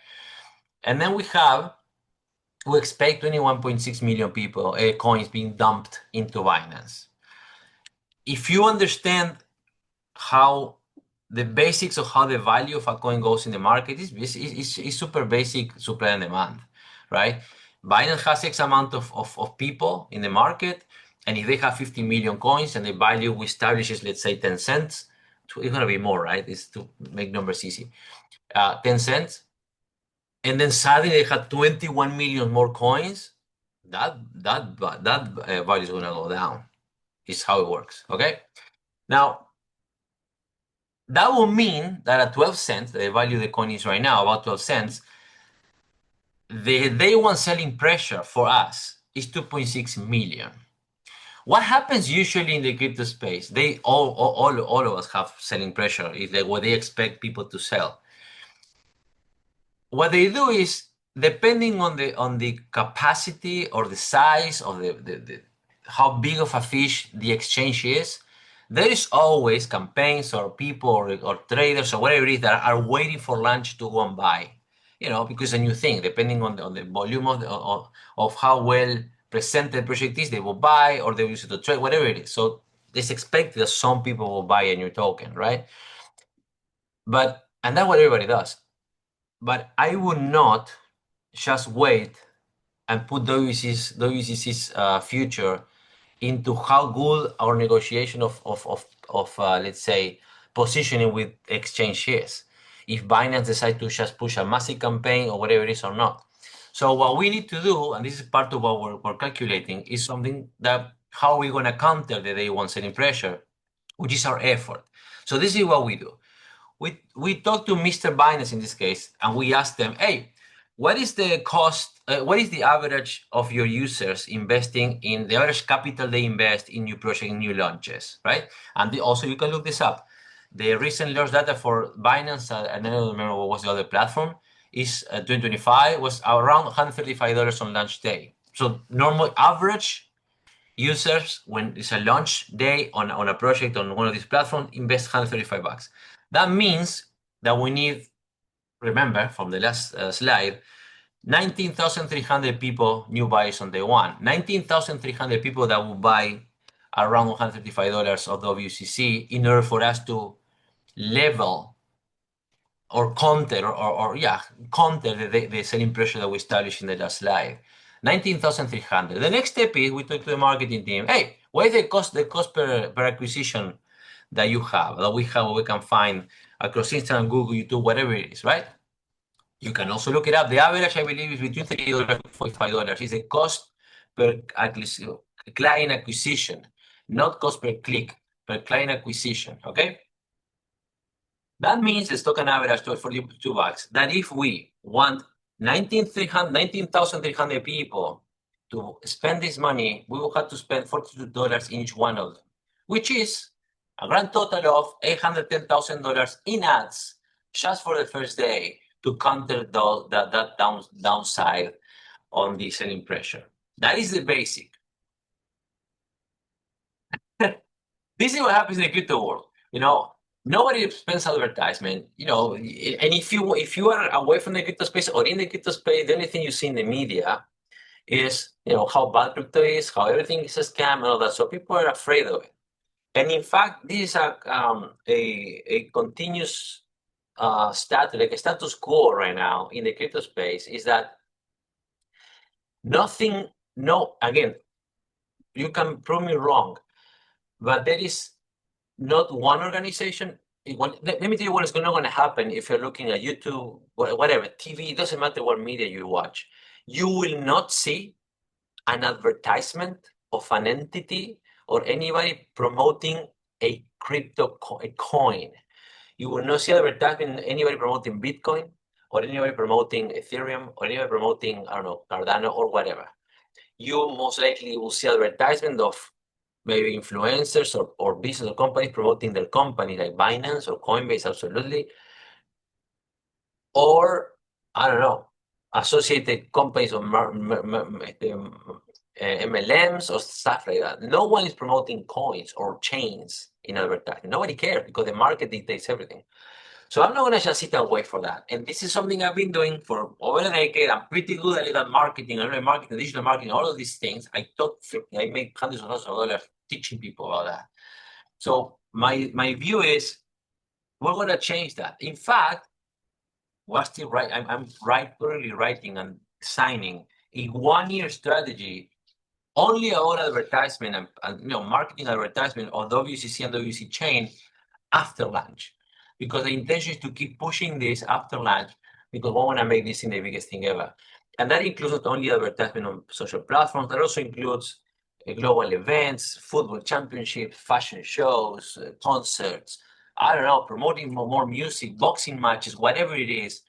And then we expect 21.6 million people coins being dumped into Binance. If you understand how the basics of how the value of a coin goes in the market is super basic supply and demand, right? Binance has X amount of people in the market, and if they have 50 million coins and the value we establish is, let's say, 10 cents, it's going to be more, right? It's to make numbers easy. 10 cents. And then suddenly they had 21 million more coins, that value is going to go down. Is how it works, okay? Now, that will mean that at 12 cents, the value of the coin is right now, about 12 cents, the day one selling pressure for us is 2.6 million. What happens usually in the crypto space? They all of us have selling pressure. Is like what they expect people to sell. What they do is, depending on the capacity or the size of the how big of a fish the exchange is, there is always campaigns or people or traders or whatever it is that are waiting for lunch to go and buy. You know, because a new thing, depending on the volume of how well presented the project is, they will buy or they will use it to trade, whatever it is. So it's expected that some people will buy a new token, right? And that's what everybody does. But I would not just wait and put WCC's future into how good our negotiation of let's say, positioning with exchange is. If Binance decides to just push a massive campaign or whatever it is or not. So what we need to do, and this is part of what we're calculating, is something that how we're going to counter the day one selling pressure, which is our effort. So this is what we do. We talked to Mr. Binance in this case, and we asked them, hey, what is the cost, what is the average of your users investing in the average capital they invest in new projects, new launches, right? And also you can look this up. The recent launch data for Binance, and I don't remember what was the other platform, is 2025 was around $135 on launch day. So normal average users, when it's a launch day on a project on one of these platforms, invest $135. That means that we need, remember from the last slide, 19,300 people, new buyers on day one. 19,300 people that will buy around $135 of WCC in order for us to level or counter the selling pressure that we established in the last slide. 19,300. The next step is we talk to the marketing team. Hey, what is the cost per acquisition that you have, that we can find across Instagram, Google, YouTube, whatever it is, right? You can also look it up. The average, I believe, is between $30 and $45. Is the cost per client acquisition, not cost per click, per client acquisition, okay? That means the token average to $42. That if we want 19,300 people to spend this money, we will have to spend $42 in each one of them, which is a grand total of $810,000 in ads just for the first day to counter that downside on the selling pressure. That is the basic. This is what happens in the crypto world. Nobody spends advertisement. And if you are away from the crypto space or in the crypto space, the only thing you see in the media is how bad crypto is, how everything is a scam and all that. So people are afraid of it. And in fact, this is a continuous status, like a status quo right now in the crypto space, is that again, you can prove me wrong, but there is not one organization. Let me tell you what is not going to happen if you're looking at YouTube, whatever, TV, it doesn't matter what media you watch. You will not see an advertisement of an entity or anybody promoting a crypto coin. You will not see advertisement anybody promoting Bitcoin or anybody promoting Ethereum or anybody promoting, I don't know, Cardano or whatever. You most likely will see advertisement of maybe influencers or business or companies promoting their company, like Binance or Coinbase, absolutely. Or, I don't know, associated companies or MLMs or stuff like that. No one is promoting coins or chains in advertising. Nobody cares because the market dictates everything. So I'm not going to just sit and wait for that. And this is something I've been doing for over a decade. I'm pretty good at it, at marketing, digital marketing, all of these things. I make hundreds of thousands of dollars teaching people about that. So my view is we're going to change that. In fact, we're still I'm currently writing and signing a 1-year strategy only about advertisement and marketing advertisement on WCC and WCChain after launch, because the intention is to keep pushing this after launch because we want to make this thing the biggest thing ever. And that includes not only advertisement on social platforms, that also includes global events, football championships, fashion shows, concerts, I don't know, promoting more music, boxing matches, whatever it is,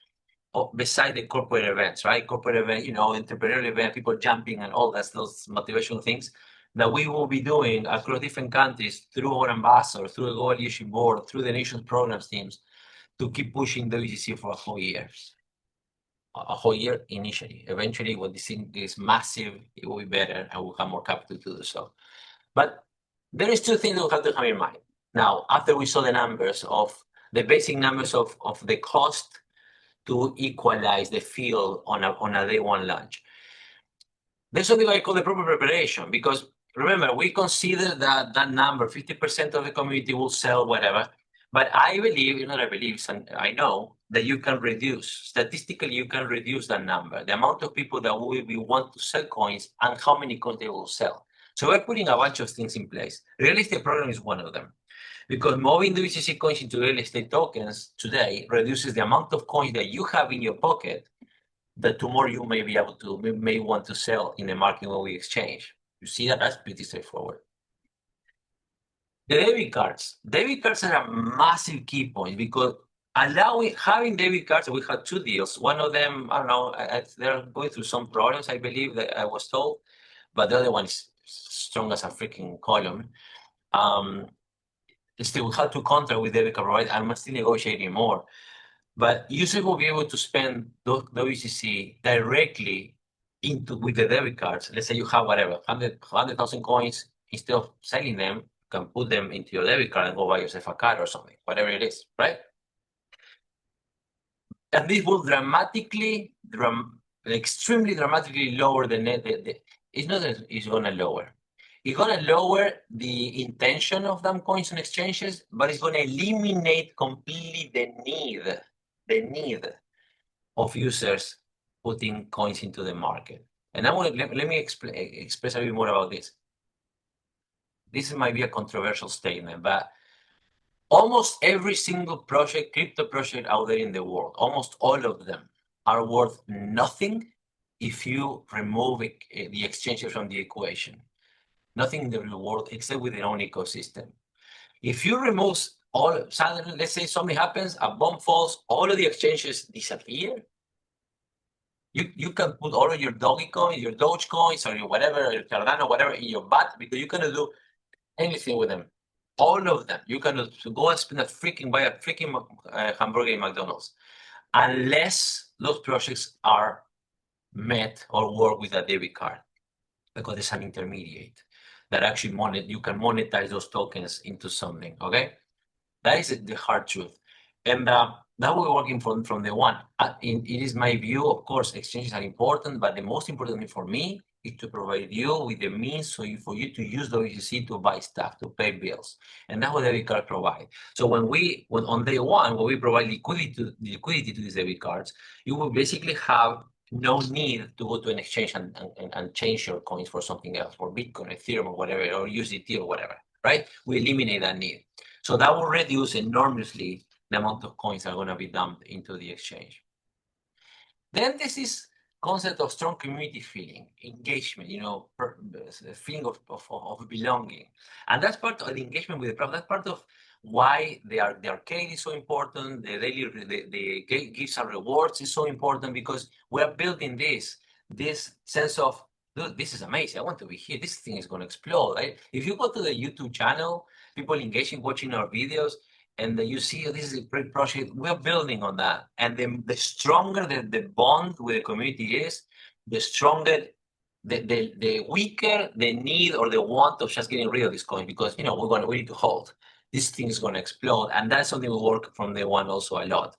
beside the corporate events, right? Corporate event, entrepreneurial event, people jumping and all that, those motivational things that we will be doing across different countries through our ambassadors, through the global leadership board, through the nation's programs teams, to keep pushing the WCC for a whole year. A whole year initially. Eventually, when this thing is massive, it will be better and we'll have more capital to do so. But there is two things that we have to have in mind. Now, after we saw the numbers the basic numbers of the cost to equalize the field on a day one launch. There's something I call the proper preparation, because remember, we consider that number, 50% of the community will sell whatever, but I I know that you can statistically you can reduce that number, the amount of people that will want to sell coins and how many coins they will sell. So we're putting a bunch of things in place. Real estate program is one of them. Because moving the WCC coins into real estate tokens today reduces the amount of coins that you have in your pocket that tomorrow you may want to sell in the market when we exchange. You see that's pretty straightforward. The debit cards are a massive key point, because having debit cards, we had 2 deals. One of them, I don't know, they're going through some problems, I believe, that I was told, but the other one is strong as a freaking column. Still have to contract with debit card provider. I'm still negotiating more, but users will be able to spend the WCC directly with the debit cards. Let's say you have whatever 100,000 coins. Instead of selling them, you can put them into your debit card and go buy yourself a car or something, whatever it is, right? And this will extremely dramatically lower the net. It's not that it's going to lower. It's going to lower the intention of them coins on exchanges, but it's going to eliminate completely the need of users putting coins into the market. And let me express a bit more about this. This might be a controversial statement, but almost every single crypto project out there in the world, almost all of them, are worth nothing if you remove the exchanges from the equation. Nothing in the real world except with their own ecosystem. If you remove suddenly, let's say something happens, a bomb falls, all of the exchanges disappear. You can put all of your Dogecoin, your Dogecoins, or your whatever, your Cardano, whatever, in your butt, because you cannot do anything with them. All of them. You cannot go and buy a freaking hamburger in McDonald's. unless those projects are met or work with a debit card, because there's an intermediate that actually you can monetize those tokens into something. Okay, that is the hard truth, and that we're working from the one. It is my view, of course, exchanges are important, but the most important thing for me is to provide you with the means for you to use WCC to buy stuff, to pay bills, and that's what debit card provide. So when on day one, when we provide liquidity to these debit cards, you will basically have no need to go to an exchange and change your coins for something else, for Bitcoin, Ethereum, or whatever, or USDT or whatever, right? We eliminate that need. So that will reduce enormously the amount of coins that are going to be dumped into the exchange. Then this is concept of strong community feeling, engagement, feeling of belonging. And that's part of the engagement with the product. That's part of why the arcade is so important, the gifts and rewards is so important, because we're building this sense of, look, this is amazing, I want to be here, this thing is going to explode, right? If you go to the YouTube channel, people engaging, watching our videos, and you see, oh, this is a great project, we're building on that. And the stronger the bond with the community is, the stronger, the weaker the need or the want of just getting rid of this coin, because we need to hold. This thing is going to explode, and that's something we work from day one also a lot.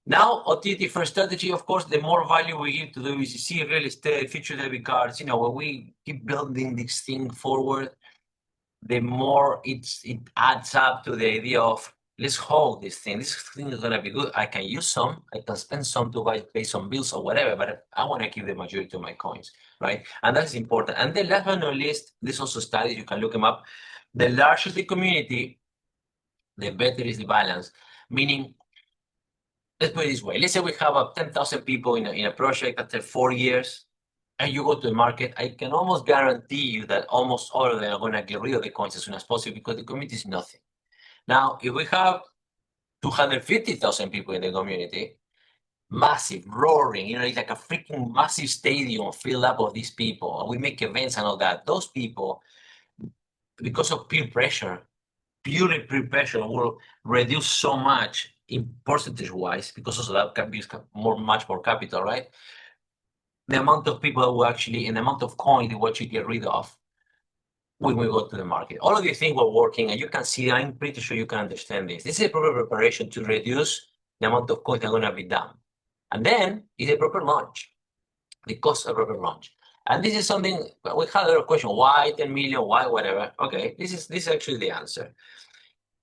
Now, utility first strategy, of course, the more value we give to the WCC, real estate, future debit cards, when we keep building this thing forward, the more it adds up to the idea of, let's hold this thing. This thing is going to be good. I can use some, I can spend some to pay some bills or whatever, but I want to keep the majority of my coins, right? And that's important. And then last but not least, there's also studies, you can look them up. The larger the community, the better is the balance. Meaning, let's put it this way. Let's say we have 10,000 people in a project after 4 years, and you go to the market, I can almost guarantee you that almost all of them are going to get rid of the coins as soon as possible, because the community is nothing. Now, if we have 250,000 people in the community, massive, roaring, it's like a freaking massive stadium filled up of these people, and we make events and all that, those people, because of peer pressure, purely peer pressure, will reduce so much in percentage-wise, because also that can be much more capital, right? The amount of people that will actually, and the amount of coin they will actually get rid of when we go to the market. All of these things were working, and you can see, I'm pretty sure you can understand this. This is a proper preparation to reduce the amount of coins that are going to be done. And then it's a proper launch, the cost of proper launch. And this is something, we had a lot of questions, why 10 million, why whatever? Okay, this is actually the answer.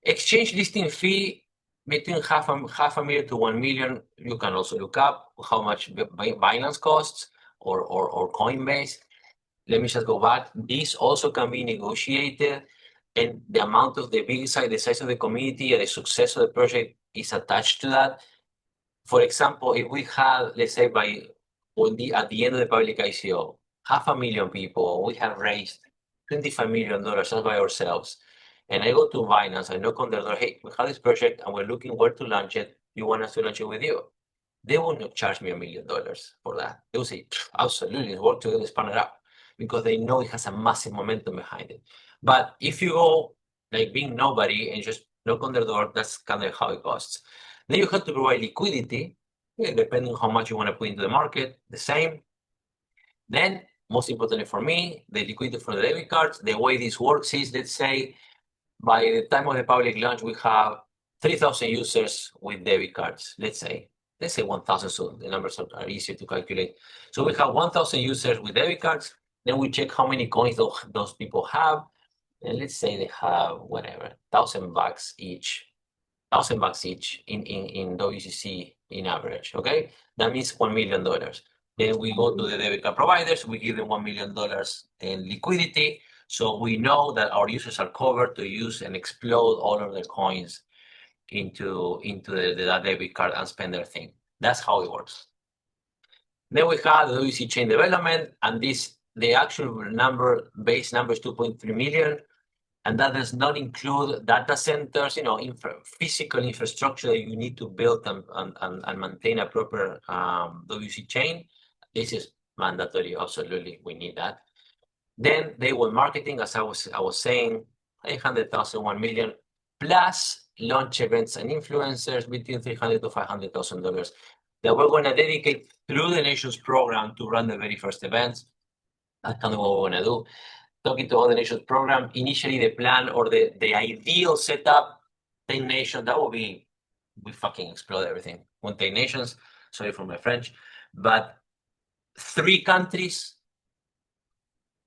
Exchange listing fee between half a million to 1 million. You can also look up how much Binance costs or Coinbase. Let me just go back. This also can be negotiated, and the amount of the size of the community, and the success of the project is attached to that. For example, if we had, let's say, at the end of the public ICO, 500,000 people, we have raised $25 million just by ourselves. And I go to Binance, I knock on their door, hey, we have this project and we're looking where to launch it. You want us to launch it with you? They will not charge me $1 million for that. They will say, absolutely, let's work together, let's partner up, because they know it has a massive momentum behind it. But if you go like being nobody and just knock on their door, that's kind of how it costs. Then you have to provide liquidity, depending on how much you want to put into the market, the same. Then, most importantly for me, the liquidity for the debit cards. The way this works is, let's say, by the time of the public launch, we have 3,000 users with debit cards, let's say 1,000, so the numbers are easier to calculate. So we have 1,000 users with debit cards. Then we check how many coins those people have. And let's say they have, whatever, $1,000 each. $1,000 each in WCC in average, okay? That means $1 million. Then we go to the debit card providers, we give them $1 million in liquidity. So we know that our users are covered to use and explode all of their coins into the debit card and spend their thing. That's how it works. Then we have the WCChain development, and the actual base number is 2.3 million. And that does not include data centers, physical infrastructure that you need to build and maintain a proper WCChain. This is mandatory, absolutely, we need that. Then they were marketing, as I was saying, 800,000, 1 million, plus launch events and influencers between $300,000 to $500,000 that we're going to dedicate through the Nations program to run the very first events. That's kind of what we're going to do. Talking to all the Nations program, initially the plan or the ideal setup, 10 nations, that will be, we fucking explode everything. 10 nations, sorry for my French, but 3 countries,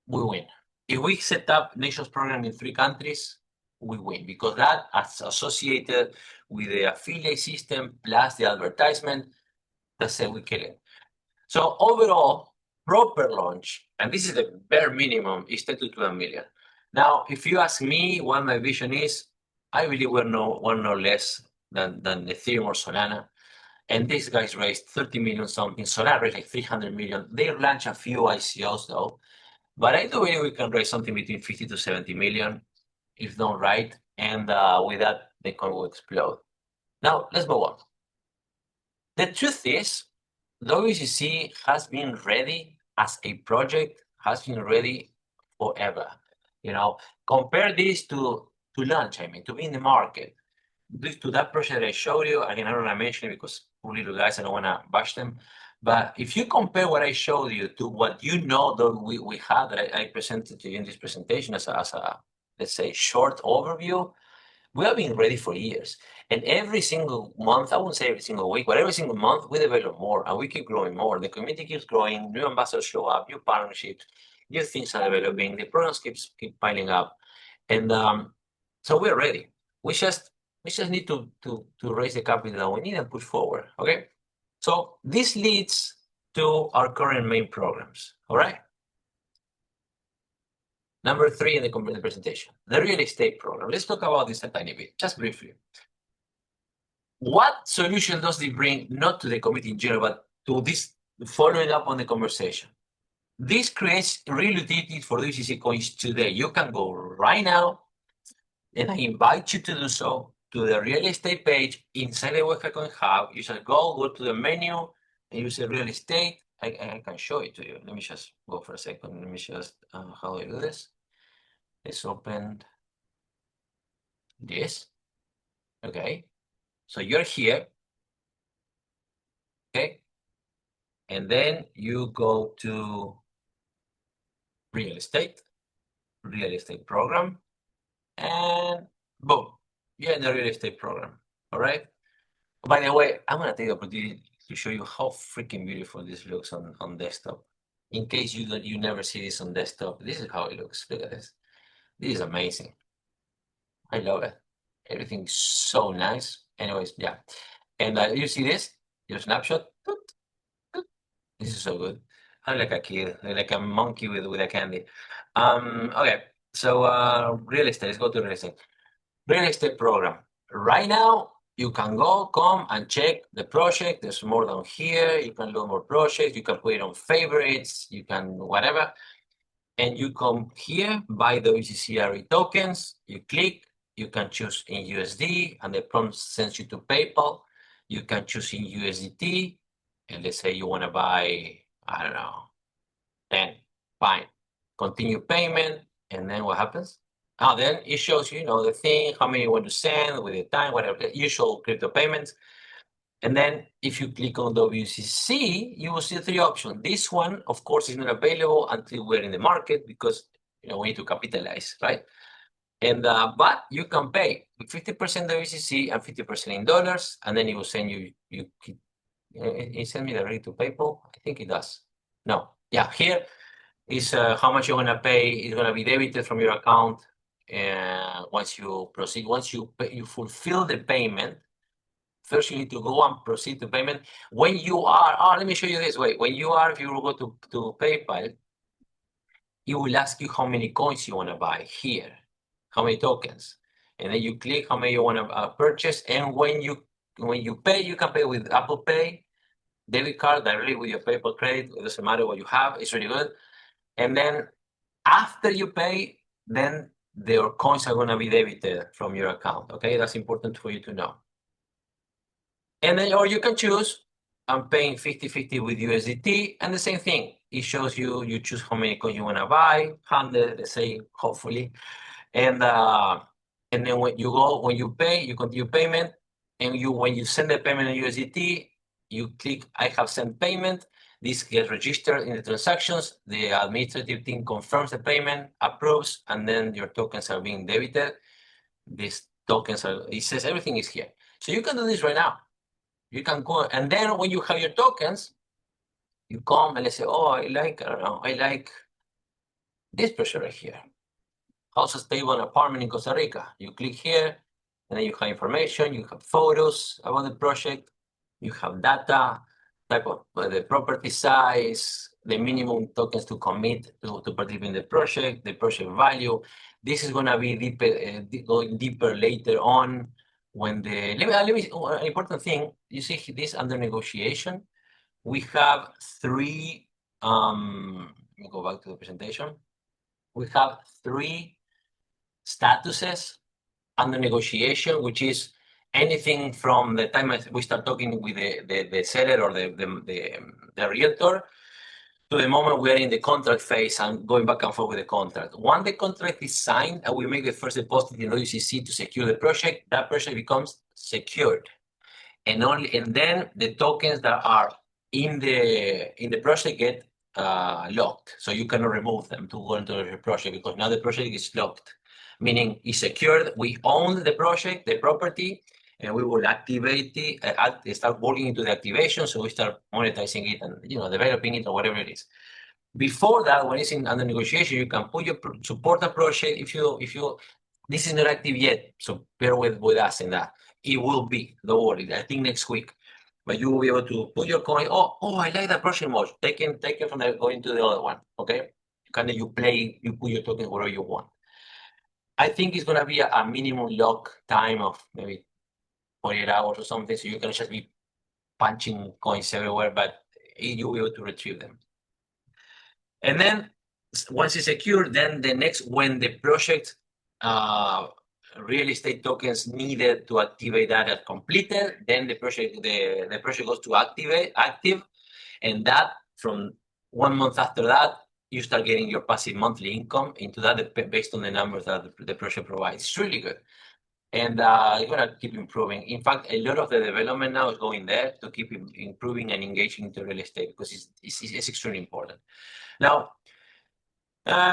we win. If we set up Nations program in 3 countries, we win, because that is associated with the affiliate system plus the advertisement. That's it, we kill it. So overall, proper launch, and this is the bare minimum, is 10 to 12 million. Now, if you ask me what my vision is, I really want no less than Ethereum or Solana. And these guys raised 30 million something. Solana raised like 300 million. They launched a few ICOs though. But I do believe we can raise something between 50 to 70 million, if done right. And with that, the coin will explode. Now, let's move on. The truth is, WCC has been ready as a project, has been ready forever. You know, compare this to launch, I mean, to be in the market. This, to that project I showed you, again, I don't want to mention it because poor little guys, I don't want to bash them. But if you compare what I showed you to what you know that we had, that I presented to you in this presentation as a, let's say, short overview, we have been ready for years. And every single month, I won't say every single week, but every single month, we develop more and we keep growing more. The community keeps growing, new ambassadors show up, new partnerships, new things are developing, the programs keep piling up. And so we're ready. We just need to raise the capital that we need and push forward, okay? So this leads to our current main programs, all right? Number 3 in the presentation, the real estate program. Let's talk about this a tiny bit, just briefly. What solution does it bring, not to the community in general, but to this, following up on the conversation? This creates real utility for WCC coins today. You can go right now, and I invite you to do so, to the real estate page inside the WCChain Hub. You shall go to the menu, and you say real estate. I can show it to you. Let me just go for a second. Let me just, how do I do this? Let's open this. Okay. So you're here. Okay. And then you go to real estate program, and boom, you're in the real estate program. All right. By the way, I'm going to take the opportunity to show you how freaking beautiful this looks on desktop. In case you never see this on desktop, this is how it looks. Look at this. This is amazing. I love it. Everything's so nice. Anyways, yeah. And you see this? Your snapshot. This is so good. I'm like a kid, like a monkey with a candy. Okay, so real estate. Let's go to real estate. Real estate program. Right now, you can come and check the project. There's more down here. You can load more projects. You can put it on favorites. You can whatever. And you come here, buy the WCCRE tokens. You click. You can choose in USD, and the prompt sends you to PayPal. You can choose in USDT. And let's say you want to buy, I don't know, 10. Fine. Continue payment. And then what happens? Then it shows you, the thing, how many you want to send, with the time, whatever, the usual crypto payments. And then if you click on WCC, you will see 3 options. This one, of course, is not available until we're in the market because we need to capitalize, right? And but you can pay with 50% WCC and 50% in dollars, and then it will send you. It send me directly to PayPal. I think it does. No, yeah, here is how much you're gonna pay. It's gonna be debited from your account. Once you proceed, once you fulfill the payment, first you need to go and proceed to payment. When you are, let me show you this way. When you are, if you go to PayPal, it will ask you how many coins you want to buy here, how many tokens, and then you click how many you want to purchase. And when you pay, you can pay with Apple Pay, debit card, directly with your PayPal credit. It doesn't matter what you have. It's really good. And then after you pay, then their coins are going to be debited from your account. Okay, that's important for you to know. And then, or you can choose, I'm paying 50-50 with USDT, and the same thing. It shows you choose how many coins you want to buy, 100, let's say, hopefully. And And then when you pay, you continue payment, and when you send the payment in USDT, you click I have sent payment. This gets registered in the transactions. The administrative team confirms the payment, approves, and then your tokens are being debited. These tokens it says everything is here. So you can do this right now. You can go, and then when you have your tokens, you come and let's say, oh, I like this person right here. House stable apartment in Costa Rica. You click here, and then you have information, you have photos about the project, you have data, type of the property size, the minimum tokens to commit to participate in the project value. This is going to be going deeper later on when an important thing, you see this under negotiation, we have three, let me go back to the presentation. We have three statuses under negotiation, which is anything from the time we start talking with the seller or the realtor to the moment we are in the contract phase and going back and forth with the contract. Once the contract is signed and we make the first deposit in WCC to secure the project, that project becomes secured. And then the tokens that are in the project get locked. So you cannot remove them to go into the project because now the project is locked, meaning it's secured. We own the project, the property, and we will activate it, start working into the activation. So we start monetizing it and developing it or whatever it is. Before that, when it's under negotiation, you can put your support a project. If you this is not active yet, so bear with us in that. It will be, don't worry. I think next week, but you will be able to put your coin. Oh, I like that project more. Take it from there, going to the other one. Okay, you put your token wherever you want. I think it's gonna be a minimum lock time of maybe 48 hours or something, so you can just be punching coins everywhere, but you'll be able to retrieve them. And then once it's secure, then when the project real estate tokens needed to activate that are completed, then the project goes to active, and that from 1 month after that, you start getting your passive monthly income into that based on the numbers that the project provides. It's really good. And you're gonna keep improving. In fact, a lot of the development now is going there to keep improving and engaging into real estate because it's extremely important. Now,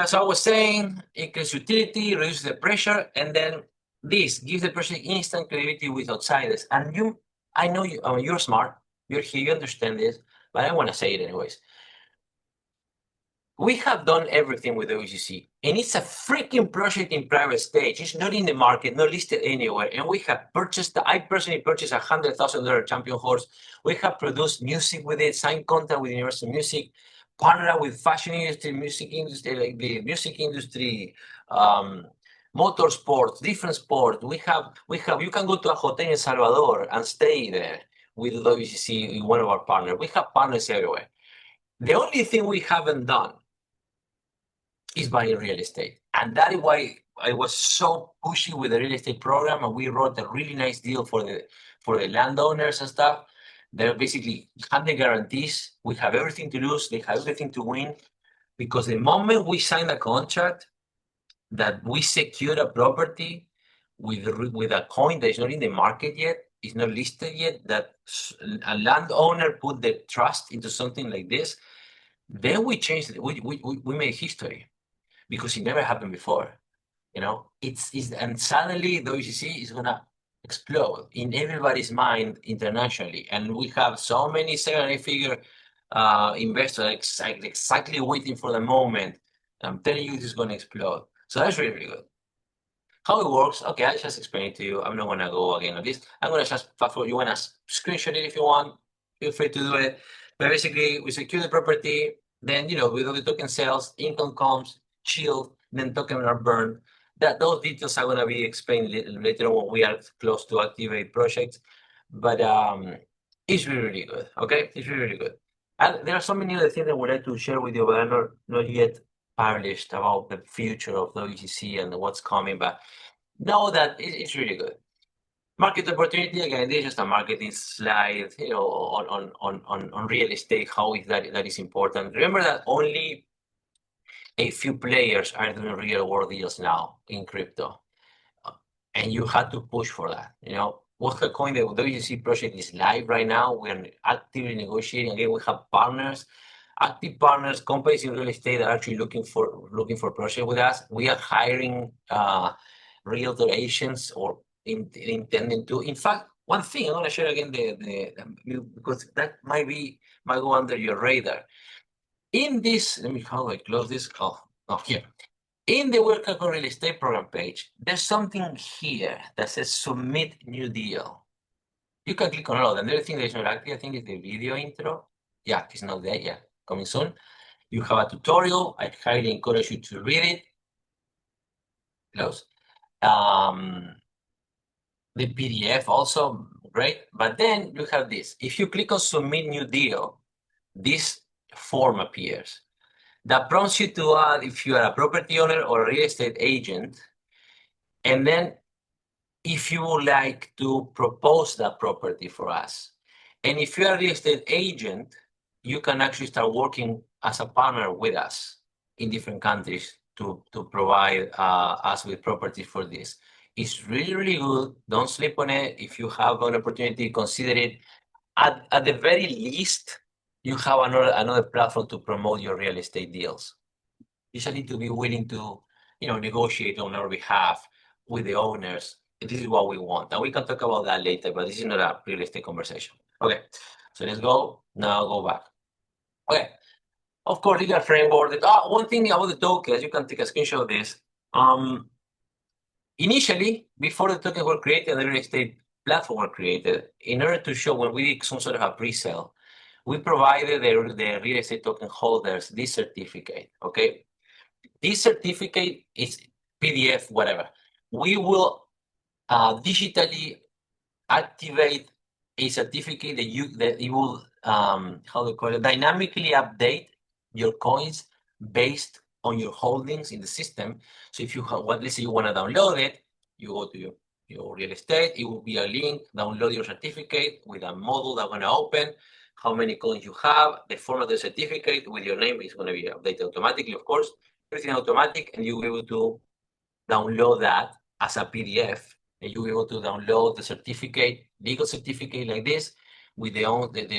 so I was saying, increase utility, reduce the pressure, and then this gives the project instant credibility with outsiders. And I know you're smart, you're here, you understand this, but I want to say it anyways. We have done everything with the WCC, and it's a freaking project in private stage. It's not in the market, not listed anywhere. And we have I personally purchased a $100,000 champion horse. We have produced music with it, signed contract with Universal Music, partnered with fashion industry, music industry, like the music industry, motorsports, different sports. We have. You can go to a hotel in Salvador and stay there with WCC, one of our partners. We have partners everywhere. The only thing we haven't done is buying real estate. And that is why I was so pushy with the real estate program, and we wrote a really nice deal for the landowners and stuff. They're basically 100 guarantees. We have everything to lose, they have everything to win, because the moment we sign a contract that we secure a property with a coin that is not in the market yet, is not listed yet, that a landowner put the trust into something like this, then we changed it. We made history, because it never happened before. And suddenly the WCC is gonna explode in everybody's mind internationally, and we have so many 7-figure investors exactly waiting for the moment. I'm telling you, this is gonna explode. So that's really, really good. How it works? Okay, I'll just explain it to you. I'm not gonna go again on this. I'm gonna just fast forward. You wanna screenshot it if you want, feel free to do it. But basically, we secure the property. Then with all the token sales, income comes, chill, then tokens are burned. Those details are gonna be explained later on when we are close to activate projects. But it's really, really good. Okay, it's really, really good. And there are so many other things I would like to share with you, but I'm not yet published about the future of the WCC and what's coming. But know that it's really good. Market opportunity, again, this is just a marketing slide, on real estate, how is that is important. Remember that only a few players are doing real world deals now in crypto. and you had to push for that. You know, WorldCoin, the WCC project is live right now. We're actively negotiating. Again, we have partners, active partners, companies in real estate that are actually looking for projects with us. We are hiring realtor agents or intending to. In fact, one thing I'm going to share again, because that might go under your radar. In this, how do I close this? Oh, here. In the Welcome Real Estate Program page, there's something here that says submit new deal. You can click on all, and the other thing that is not active, I think, is the video intro. Yeah, it's not there yet. Coming soon. You have a tutorial. I highly encourage you to read it. Close. The PDF also great, but then you have this. If you click on submit new deal, this form appears. That prompts you to add if you are a property owner or a real estate agent, and then if you would like to propose that property for us. And if you are a real estate agent, you can actually start working as a partner with us in different countries to provide us with property for this. It's really, really good. Don't sleep on it. If you have an opportunity, consider it. At the very least, you have another platform to promote your real estate deals. You just need to be willing to, negotiate on our behalf with the owners. This is what we want. And we can talk about that later, but this is not a real estate conversation. Okay, so let's go. Now go back. Okay, of course, legal framework. One thing about the tokens, you can take a screenshot of this. Initially, before the tokens were created and the real estate platform were created, in order to show when we did some sort of a pre-sale, we provided the real estate token holders this certificate, okay? This certificate is PDF, whatever. We will digitally activate a certificate that you will dynamically update your coins based on your holdings in the system. So if you have, let's say you want to download it, you go to your real estate, it will be a link, download your certificate with a model that's going to open, how many coins you have, the format of the certificate with your name is going to be updated automatically, of course, everything automatic, and you'll be able to download that as a PDF, and you'll be able to download the certificate, legal certificate like this, with the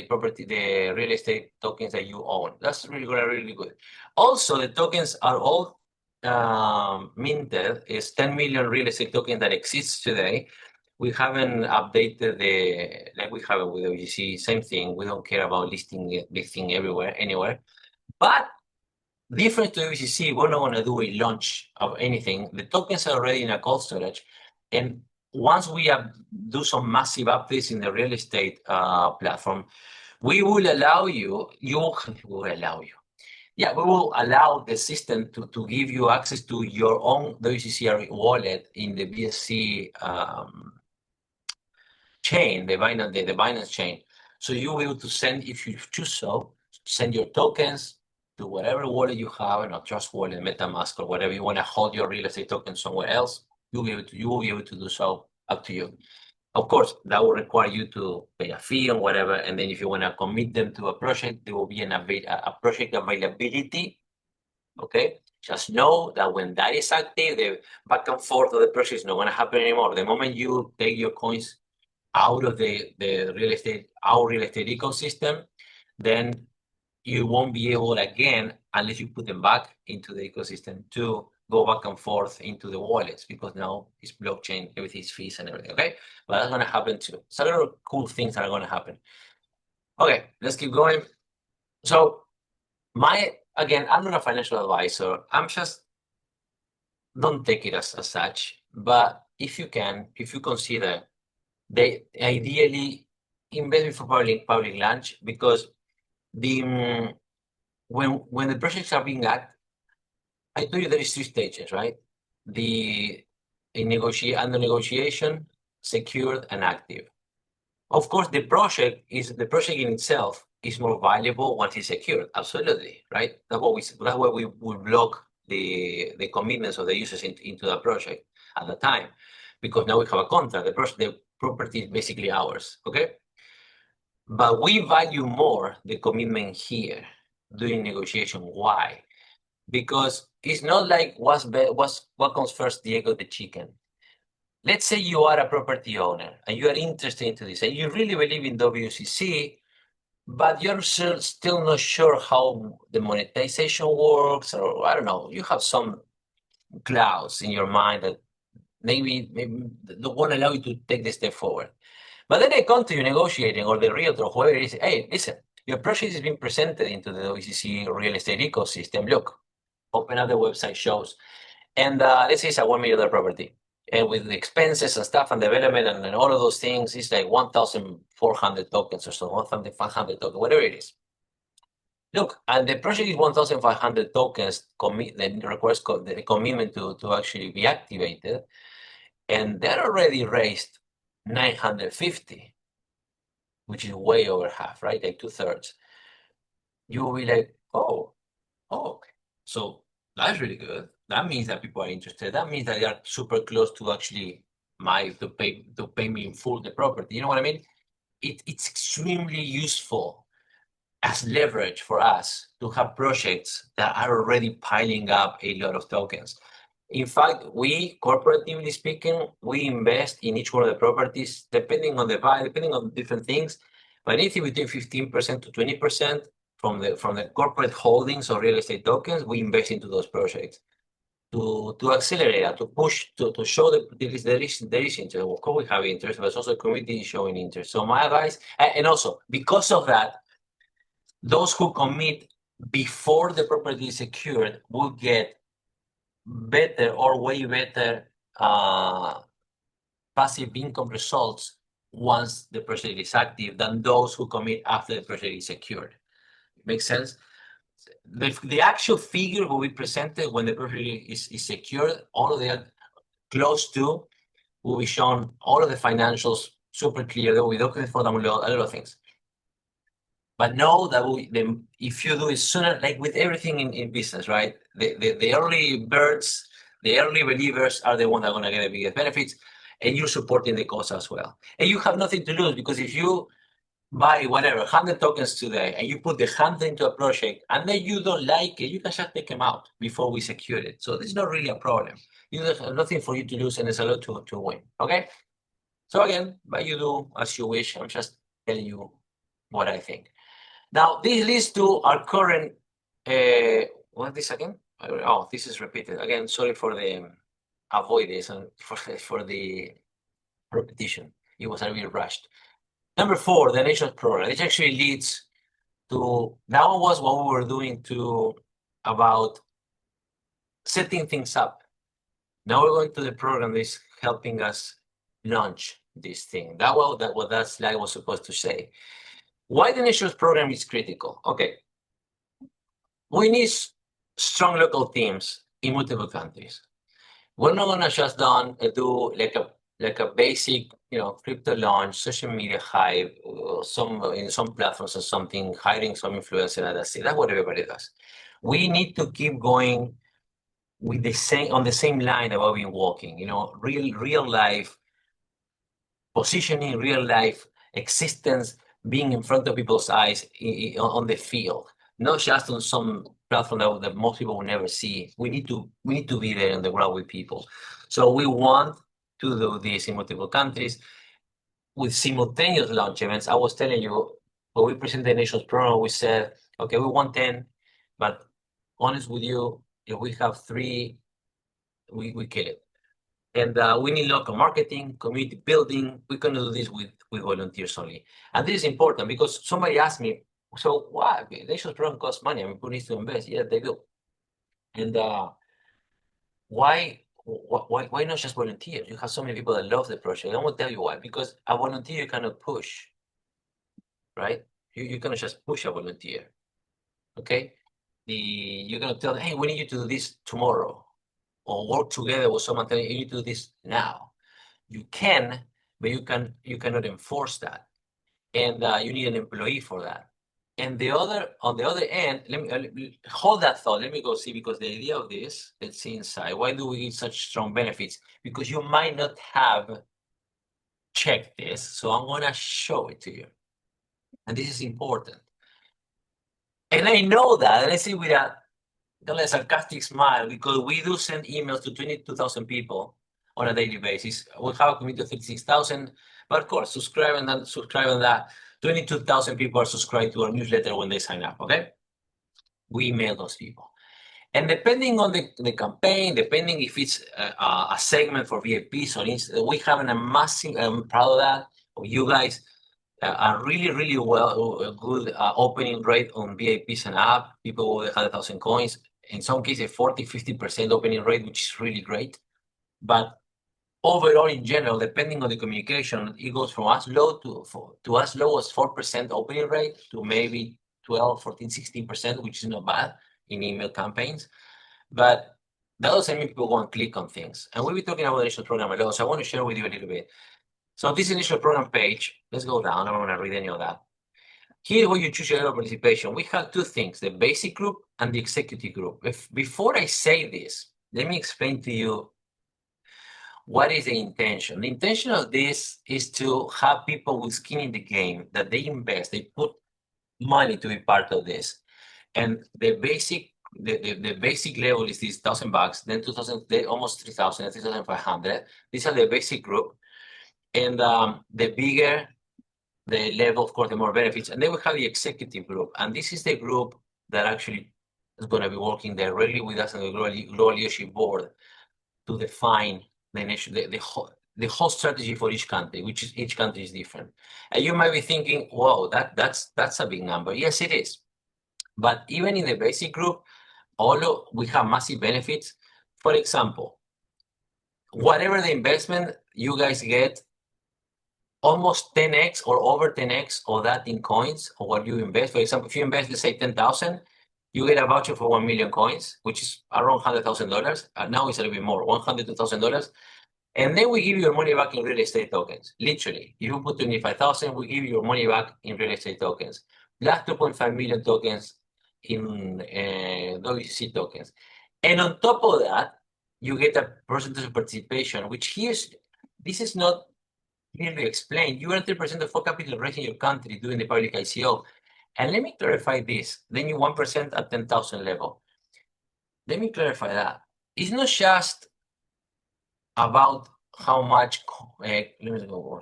property, the real estate tokens that you own. That's really good. Also, the tokens are all minted. It's 10 million real estate tokens that exists today. We haven't updated like we have it with WCC, same thing. We don't care about listing everywhere, anywhere. But different to WCC, we're not going to do a launch of anything. The tokens are already in a cold storage. And once we do some massive updates in the real estate platform, we will allow we will allow the system to give you access to your own WCC wallet in the BSC chain, the Binance chain. So you'll be able to send, if you choose so, send your tokens to whatever wallet you have, Trust Wallet, MetaMask, or whatever you want to hold your real estate token somewhere else. You will be able to do so. Up to you. Of course, that will require you to pay a fee or whatever. And then if you want to commit them to a project, there will be a project availability. Okay, just know that when that is active, the back and forth of the project is not going to happen anymore. The moment you take your coins out of our real estate ecosystem, then you won't be able again, unless you put them back into the ecosystem, to go back and forth into the wallets, because now it's blockchain, everything is fees and everything, okay? But that's going to happen too. So a lot of cool things are going to happen. Okay, let's keep going. So again, I'm not a financial advisor. Don't take it as such, but if you consider, they ideally invest before public launch, because when the projects are being acted, I told you there is 3 stages, right? Under negotiation, secured, and active. Of course, the project in itself is more valuable once it's secured. Absolutely, right? That's why we block the commitments of the users into the project at the time, because now we have a contract. The property is basically ours. Okay. But we value more the commitment here during negotiation. Why? Because it's not like what comes first, the egg or the chicken. let's say you are a property owner and you are interested into this and you really believe in WCC, but you're still not sure how the monetization works, or I don't know, you have some clouds in your mind that maybe don't want to allow you to take the step forward. But then they come to you negotiating, or the realtor, whoever it is, hey, listen, your project is being presented into the WCC real estate ecosystem. Look, open up the website, shows, and let's say it's a $1 million property. And with the expenses and stuff and development and all of those things, it's like 1,400 tokens or so, 1,500 tokens, whatever it is. Look, and the project is 1,500 tokens, that requires the commitment to actually be activated. And they're already raised 950, which is way over half, right? Like 2/3. You will be like, oh, okay. So that's really good. That means that people are interested. That means that they are super close to actually to pay me in full the property. You know what I mean? It's extremely useful as leverage for us to have projects that are already piling up a lot of tokens. In fact, we, corporatively speaking, we invest in each one of the properties, depending on the value, depending on different things, but anything between 15% to 20% from the corporate holdings of real estate tokens, we invest into those projects to accelerate, to push, to show that there is interest. Of course, we have interest, but also community is showing interest. So my advice, and also because of that, those who commit before the property is secured will get better or way better passive income results once the project is active than those who commit after the project is secured. Makes sense? The actual figure will be presented when the project is secured. All of the close to will be shown, all of the financials super clear. There will be documents for them, a lot of things. But know that if you do it sooner, like with everything in business, right? The early birds, the early believers are the ones that are going to get the biggest benefits, and you're supporting the cause as well. And you have nothing to lose, because if you buy whatever 100 tokens today and you put the 100 into a project and then you don't like it, you can just take them out before we secure it. So this is not really a problem. There's nothing for you to lose, and there's a lot to win. Okay. So again, but you do as you wish. I'm just telling you what I think. Now, this leads to our current, what is this again? Oh, this is repeated. Again, sorry for the, avoid this and for the repetition. It was a bit rushed. Number 4, the Nations Program. It actually leads to, that one was what we were doing about setting things up. Now we're going to the program that is helping us launch this thing. What that slide was supposed to say. Why the Nations Program is critical? Okay. We need strong local teams in multiple countries. We're not gonna just do like a basic, crypto launch, social media hype, in some platforms or something, hiring some influencer, and that's it. That's what everybody does. We need to keep going with on the same line that we've been walking. Real life positioning, real life existence, being in front of people's eyes on the field, not just on some platform that most people will never see. We need to be there on the ground with people. So we want to do this in multiple countries with simultaneous launch events. I was telling you, when we presented the Nations Program, we said, okay, we want 10, but honest with you, if we have 3, we kill it. And we need local marketing, community building. We can do this with volunteers only. And this is important because somebody asked me, so why? The Nations Program costs money. I mean, who needs to invest? Yeah, they do. And why not just volunteers? You have so many people that love the project. I won't tell you why. Because a volunteer you cannot push, right? You cannot just push a volunteer, okay? You're gonna tell them, hey, we need you to do this tomorrow, or work together with someone telling you need to do this now. You can, but you cannot enforce that, and you need an employee for that. And on the other end, let me hold that thought. Let me go see, because the idea of this, let's see inside. Why do we get such strong benefits? Because you might not have checked this, so I'm gonna show it to you, and this is important. And I know that, and I say with a sarcastic smile, because we do send emails to 22,000 people on a daily basis. We have a community of 36,000, but of course, subscribe and that. 22,000 people are subscribed to our newsletter when they sign up, okay? We email those people. And depending on the campaign, depending if it's a segment for VIPs or we have a massive, I'm proud of that, of you guys, a really, really good opening rate on VIPs and up. People with 100,000 coins. In some cases, 40, 50% opening rate, which is really great. But overall, in general, depending on the communication, it goes from as low to as low as 4% opening rate to maybe 12, 14, 16%, which is not bad in email campaigns. But that doesn't mean people go and click on things. And we'll be talking about the initial program a lot, so I want to share with you a little bit. So this initial program page, let's go down. I don't want to read any of that. Here, when you choose your participation, we have two things, the basic group and the executive group. Before I say this, let me explain to you what is the intention. The intention of this is to have people with skin in the game, that they invest, they put money to be part of this. And the basic level is this $1,000, then 2,000, almost 3,000, 3,500. These are the basic group. And the bigger the level, of course, the more benefits. And then we have the executive group. And this is the group that actually is going to be working directly with us on the global leadership board to define the whole strategy for each country, each country is different. And you might be thinking, whoa, that's a big number. Yes, it is. But even in the basic group, we have massive benefits. For example, whatever the investment you guys get, almost 10x or over 10x of that in coins or what you invest. For example, if you invest, let's say 10,000, you get a voucher for 1 million coins, which is around $100,000. Now it's a little bit more, $102,000. And then we give you your money back in real estate tokens. Literally, if you put 25,000, we give you your money back in real estate tokens. Plus 2.5 million tokens in WCC tokens. And on top of that, you get a percentage of participation, which this is not clearly explained. You earn 3% of full capital raised in your country during the public ICO. And let me clarify this. Then you 1% at 10,000 level. Let me clarify that. It's not just about how much, let me go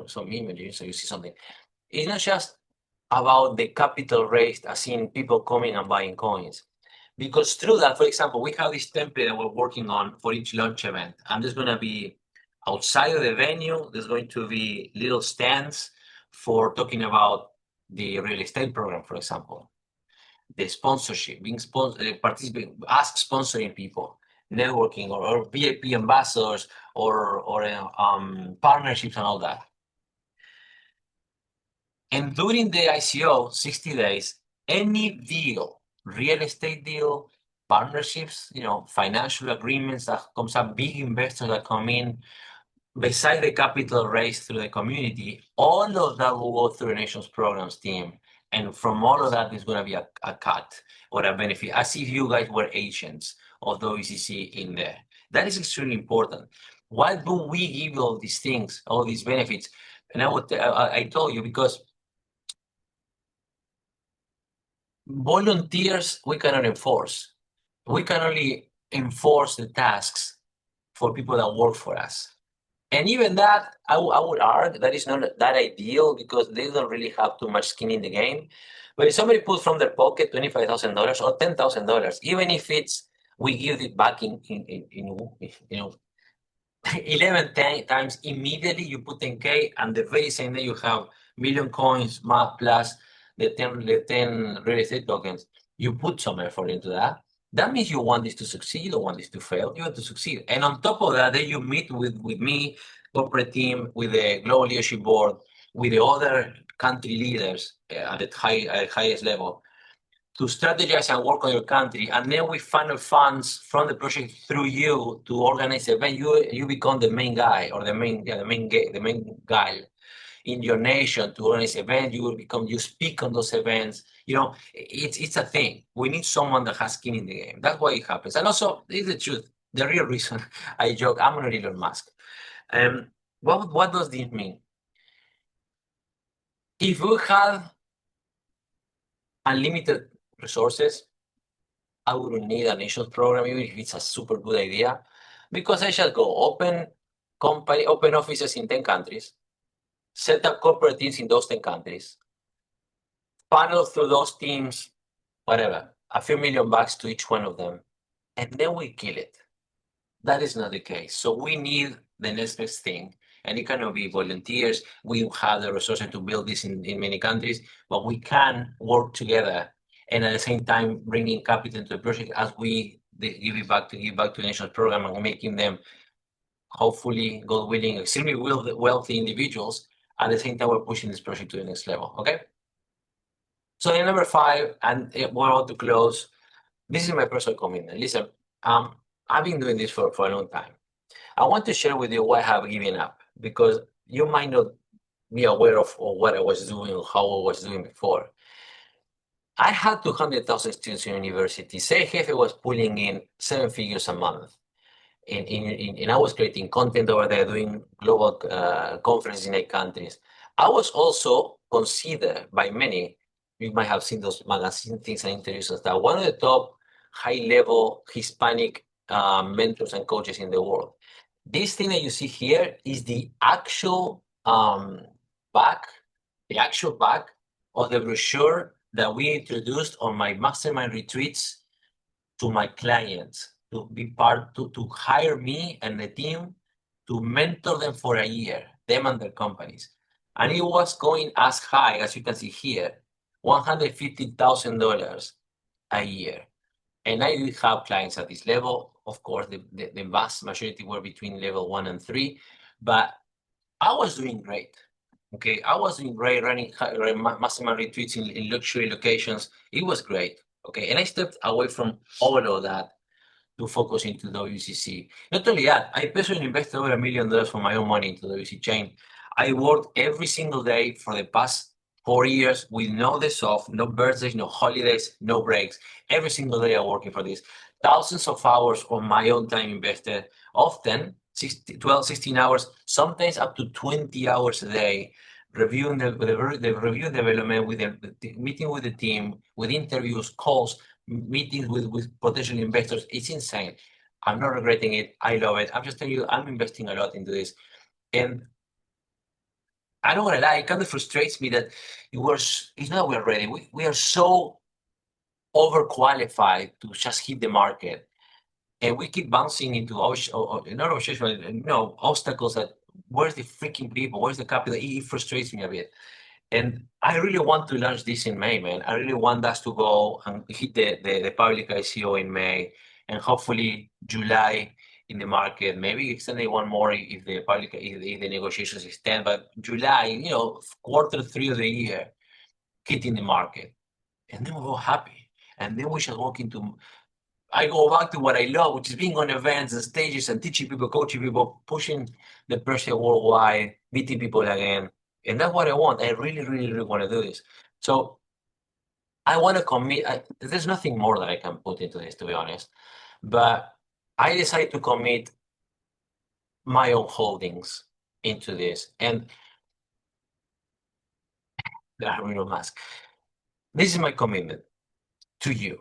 some images so you see something. It's not just about the capital raised, as in people coming and buying coins. Because through that, for example, we have this template that we're working on for each launch event. And there's going to be outside of the venue, there's going to be little stands for talking about the real estate program, for example, the sponsorship, being participating, sponsoring people, networking, or VIP ambassadors, or partnerships and all that. And during the ICO, 60 days, any deal, real estate deal, partnerships, financial agreements that comes up, big investors that come in, besides the capital raised through the community, all of that will go through the Nations Programs team. And from all of that, there's going to be a cut or a benefit, as if you guys were agents of the WCC in there. That is extremely important. Why do we give all these things, all these benefits? And I told you, because volunteers, we cannot enforce. We can only enforce the tasks for people that work for us. And even that, I would argue that is not that ideal, because they don't really have too much skin in the game. But if somebody puts from their pocket $25,000 or $10,000, even if we give it back in 11 times immediately, you put 10K, and the very same day you have million coins plus the 10 real estate tokens. You put some effort into that. That means you want this to succeed. You don't want this to fail. You want to succeed. And on top of that, then you meet with me, corporate team, with the global leadership board, with the other country leaders at the highest level, to strategize and work on your country. And then we funnel funds from the project through you to organize an event. You become the main guy, or the main guy in your nation to organize events. You speak on those events. It's a thing. We need someone that has skin in the game. That's why it happens. And also, it's the truth. The real reason I joke, I'm not Elon Musk. What does this mean? If we had unlimited resources, I wouldn't need a nations program, even if it's a super good idea, because I shall go open company, open offices in 10 countries, set up corporate teams in those 10 countries, funnel through those teams, whatever, a few $1,000,000 to each one of them, and then we kill it. That is not the case. So we need the next best thing. And it cannot be volunteers. We don't have the resources to build this in many countries, but we can work together and at the same time bringing capital into the project as we give back to the national program and making them, hopefully, God willing, extremely wealthy individuals. At the same time, we're pushing this project to the next level. Okay. So in number 5, and we're about to close. This is my personal commitment. Listen, I've been doing this for a long time. I want to share with you why I have given up, because you might not be aware of what I was doing or how I was doing before. I had 200,000 students in university. Say Jefe was pulling in 7 figures a month. And I was creating content over there, doing global conferences in 8 countries. I was also considered by many, you might have seen those magazine things and interviews and stuff, one of the top high-level Hispanic mentors and coaches in the world. This thing that you see here is the actual back of the brochure that we introduced on my mastermind retreats to my clients, to be part, to hire me and the team to mentor them for a year, them and their companies. And it was going as high, as you can see here, $150,000 a year. And I did have clients at this level. Of course, the vast majority were between level 1 and 3, but I was doing great. Okay, I was doing great running mastermind retreats in luxury locations. It was great. Okay, and I stepped away from all of that to focus into WCC. Not only that, I personally invested over $1 million from my own money into WCChain. I worked every single day for the past 4 years with no days off, no birthdays, no holidays, no breaks. Every single day I'm working for this. Thousands of hours of my own time invested, often 12, 16 hours, sometimes up to 20 hours a day, reviewing the review development, with the meeting with the team, with interviews, calls, meetings with potential investors. It's insane. I'm not regretting it. I love it. I'm just telling you, I'm investing a lot into this. And I don't want to lie, it kind of frustrates me that it's not we're ready. We are so overqualified to just hit the market. And we keep bouncing into obstacles that, where's the freaking people? Where's the capital? It frustrates me a bit. And I really want to launch this in May, man. I really want us to go and hit the public ICO in May, and hopefully July in the market. Maybe extend it one more if the negotiations extend. But July, Q3 of the year, hitting the market, and then we'll go happy. And then we shall walk into. I go back to what I love, which is being on events and stages and teaching people, coaching people, pushing the project worldwide, meeting people again. And that's what I want. I really, really, really want to do this. So I want to commit. There's nothing more that I can put into this, to be honest. But I decided to commit my own holdings into this. And there are no mask. This is my commitment to you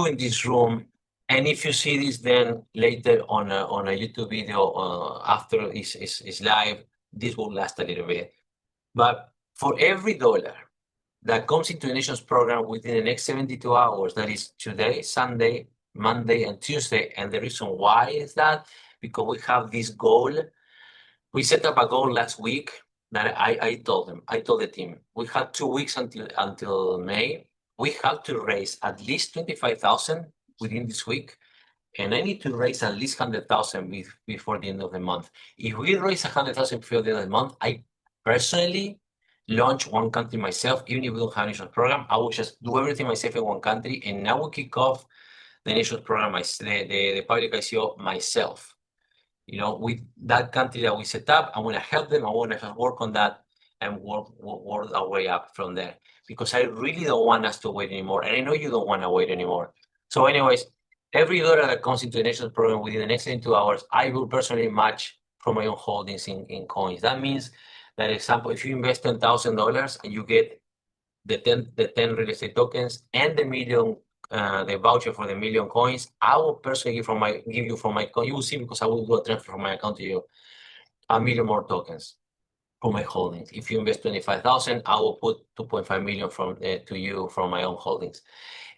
in this room. And if you see this then later on a YouTube video after it's live, this will last a little bit. But for every dollar that comes into the Nations program within the next 72 hours, that is today, Sunday, Monday, and Tuesday. And the reason why is that because we have this goal. We set up a goal last week that I told the team, we had 2 weeks until May. We have to raise at least 25,000 within this week, and I need to raise at least 100,000 before the end of the month. If we raise 100,000 before the end of the month, I personally launch one country myself. Even if we don't have a national program, I will just do everything myself in one country, and I will kick off the national program, the public ICO myself. With that country that we set up, I want to help them. I want to work on that and work our way up from there, because I really don't want us to wait anymore. And I know you don't want to wait anymore. So anyways, every dollar that comes into the national program within the next 72 hours, I will personally match from my own holdings in coins. That means that, example, if you invest $10,000 and you get the 10 real estate tokens and the $1 million the voucher for the 1,000,000 coins, I will personally give you from my coin. You will see, because I will do a transfer from my account to you, 1,000,000 more tokens for my holdings. If you invest 25,000, I will put 2.5 million to you from my own holdings,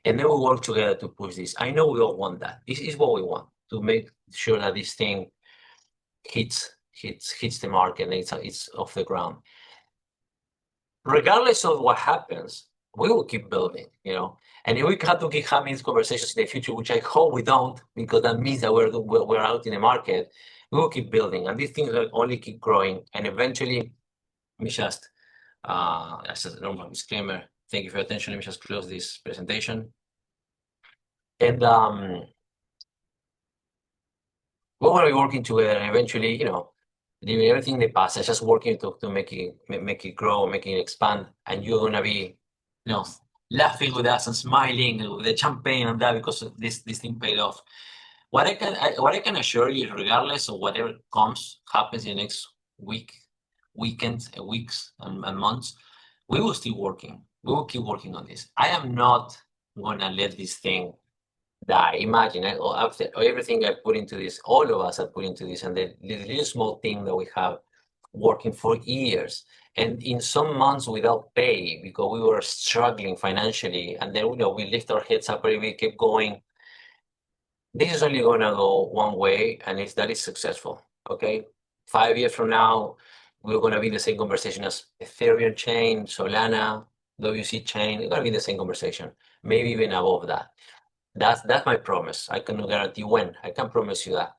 and then we work together to push this. I know we all want that. This is what we want, to make sure that this thing hits the market and it's off the ground. Regardless of what happens, we will keep building, And if we have to keep having these conversations in the future, which I hope we don't, because that means that we're out in the market, we will keep building, and these things will only keep growing. And eventually, let me just, as a normal disclaimer, thank you for your attention. Let me just close this presentation. And we're going to be working together, and eventually, leaving everything in the past and just working to make it grow, making it expand, and you're going to be, laughing with us and smiling with the champagne and that, because this thing paid off. What I can assure you, regardless of whatever happens in the next weeks, and months, we will still working. We will keep working on this. I am not going to let this thing die. Imagine, after everything I put into this, all of us have put into this, and the little small thing that we have working for years, and in some months without pay because we were struggling financially, and then we lift our heads up and we keep going. This is only going to go one way, and that is successful. Okay, 5 years from now, we're going to be the same conversation as Ethereum chain, Solana, WCChain. It's going to be the same conversation, maybe even above that. That's my promise. I cannot guarantee when. I can promise you that.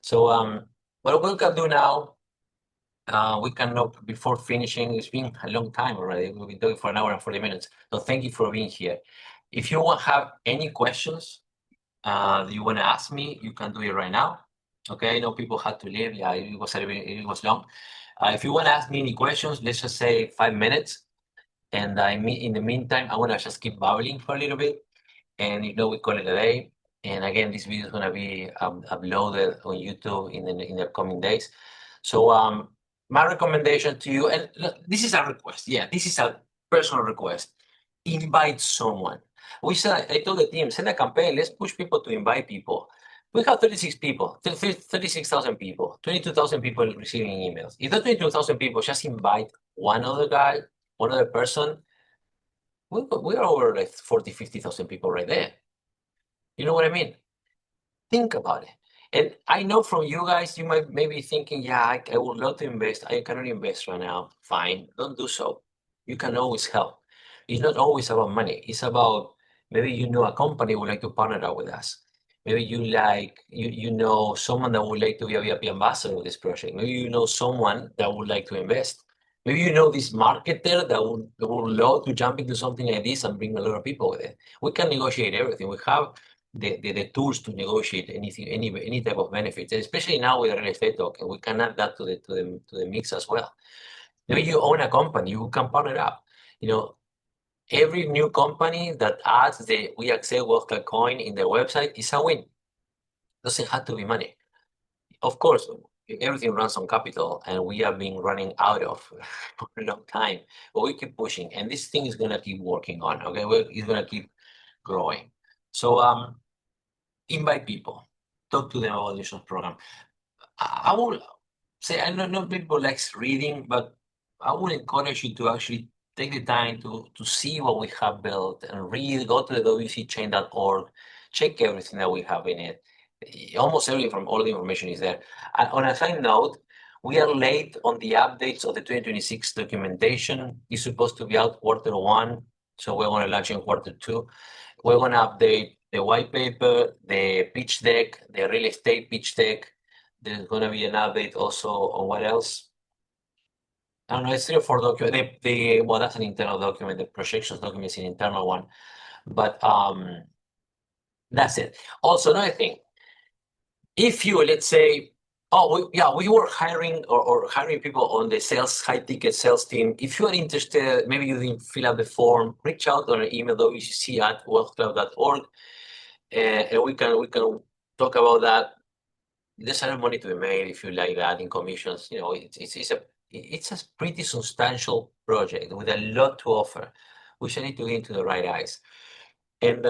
So what we can do now, we cannot, before finishing, it's been a long time already. We've been doing for 1 hour and 40 minutes. So thank you for being here. If you have any questions that you want to ask me, you can do it right now. Okay, I know people had to leave. Yeah, it was long. If you want to ask me any questions, let's just say 5 minutes. And in the meantime, I want to just keep babbling for a little bit. And we call it a day. And again, this video is going to be uploaded on YouTube in the coming days. So my recommendation to you, and look, this is a request. Yeah, this is a personal request. Invite someone. I told the team, send a campaign. Let's push people to invite people. We have 36 people, 36,000 people, 22,000 people receiving emails. If the 22,000 people just invite one other guy, one other person, we're over like 40, 50,000 people right there. You know what I mean? Think about it. And I know from you guys, you might maybe thinking, yeah, I would love to invest. I cannot invest right now. Fine, don't do so. You can always help. It's not always about money. It's about, maybe a company would like to partner up with us. Maybe you know someone that would like to be a VIP ambassador of this project. Maybe you know someone that would like to invest. Maybe you know this marketer that would love to jump into something like this and bring a lot of people with it. We can negotiate everything. We have the tools to negotiate anything, any type of benefits, especially now with the real estate token. We can add that to the mix as well. Maybe you own a company, you can partner up. Every new company that adds the We Accept Wealth coin in their website is a win. Doesn't have to be money. Of course, everything runs on capital, and we have been running out of for a long time, but we keep pushing, and this thing is gonna keep working on. Okay, it's gonna keep growing. So invite people, talk to them about this program. I will say, I know people likes reading, but I would encourage you to actually take the time to see what we have built and read. Go to the WCChain.org, check everything that we have in it. Almost all the information is there. And on a side note, we are late on the updates of the 2026 documentation. It's supposed to be out Q1, so we're going to launch in Q2. We're going to update the white paper, the pitch deck, the real estate pitch deck. There's going to be an update also on what else? I don't know, it's 3 or 4 documents. Well, that's an internal document. The projections document is an internal one. But that's it. Also, another thing. If you, let's say, we were hiring or hiring people on the high-ticket sales team. If you are interested, maybe you didn't fill out the form, reach out on an email, wcc@wealthclub.org, and we can talk about that. There's a money to be made if you like that in commissions. It's a pretty substantial project with a lot to offer. We should need to get into the right eyes. And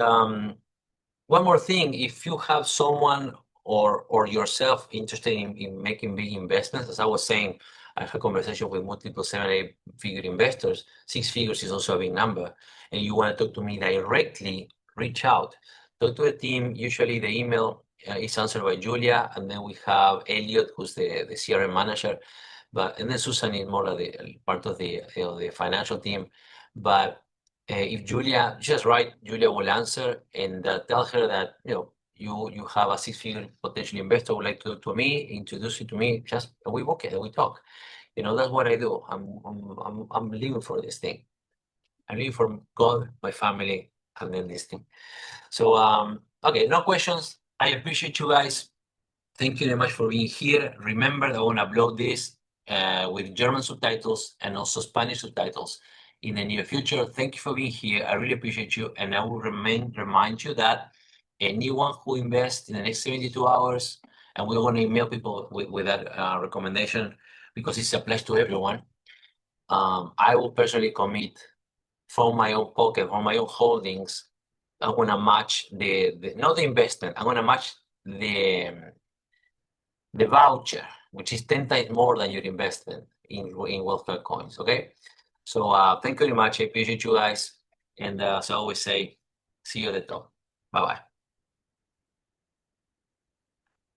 one more thing, if you have someone or yourself interested in making big investments, as I was saying, I have a conversation with multiple 7, 8 figure investors. 6 figures is also a big number. And you want to talk to me directly, reach out. Talk to the team. Usually the email is answered by Julia, and then we have Elliot, who's the CRM manager. And then Susan is more of the part of the financial team. But if Julia, just write, Julia will answer, and tell her that you have a 6 figure potential investor would like to talk to me, introduce it to me. Just we book it and we talk. That's what I do. I'm living for this thing. I'm living for God, my family, and then this thing. So okay, no questions. I appreciate you guys. Thank you very much for being here. Remember that I want to upload this with German subtitles and also Spanish subtitles in the near future. Thank you for being here. I really appreciate you. And I will remind you that anyone who invests in the next 72 hours, and we're going to email people with that recommendation because it applies to everyone. I will personally commit from my own pocket, from my own holdings. I'm going to match not the investment. I'm going to match the voucher, which is 10 times more than your investment in welfare coins. Okay. So thank you very much. I appreciate you guys. And as I always say, see you at the top. Bye bye.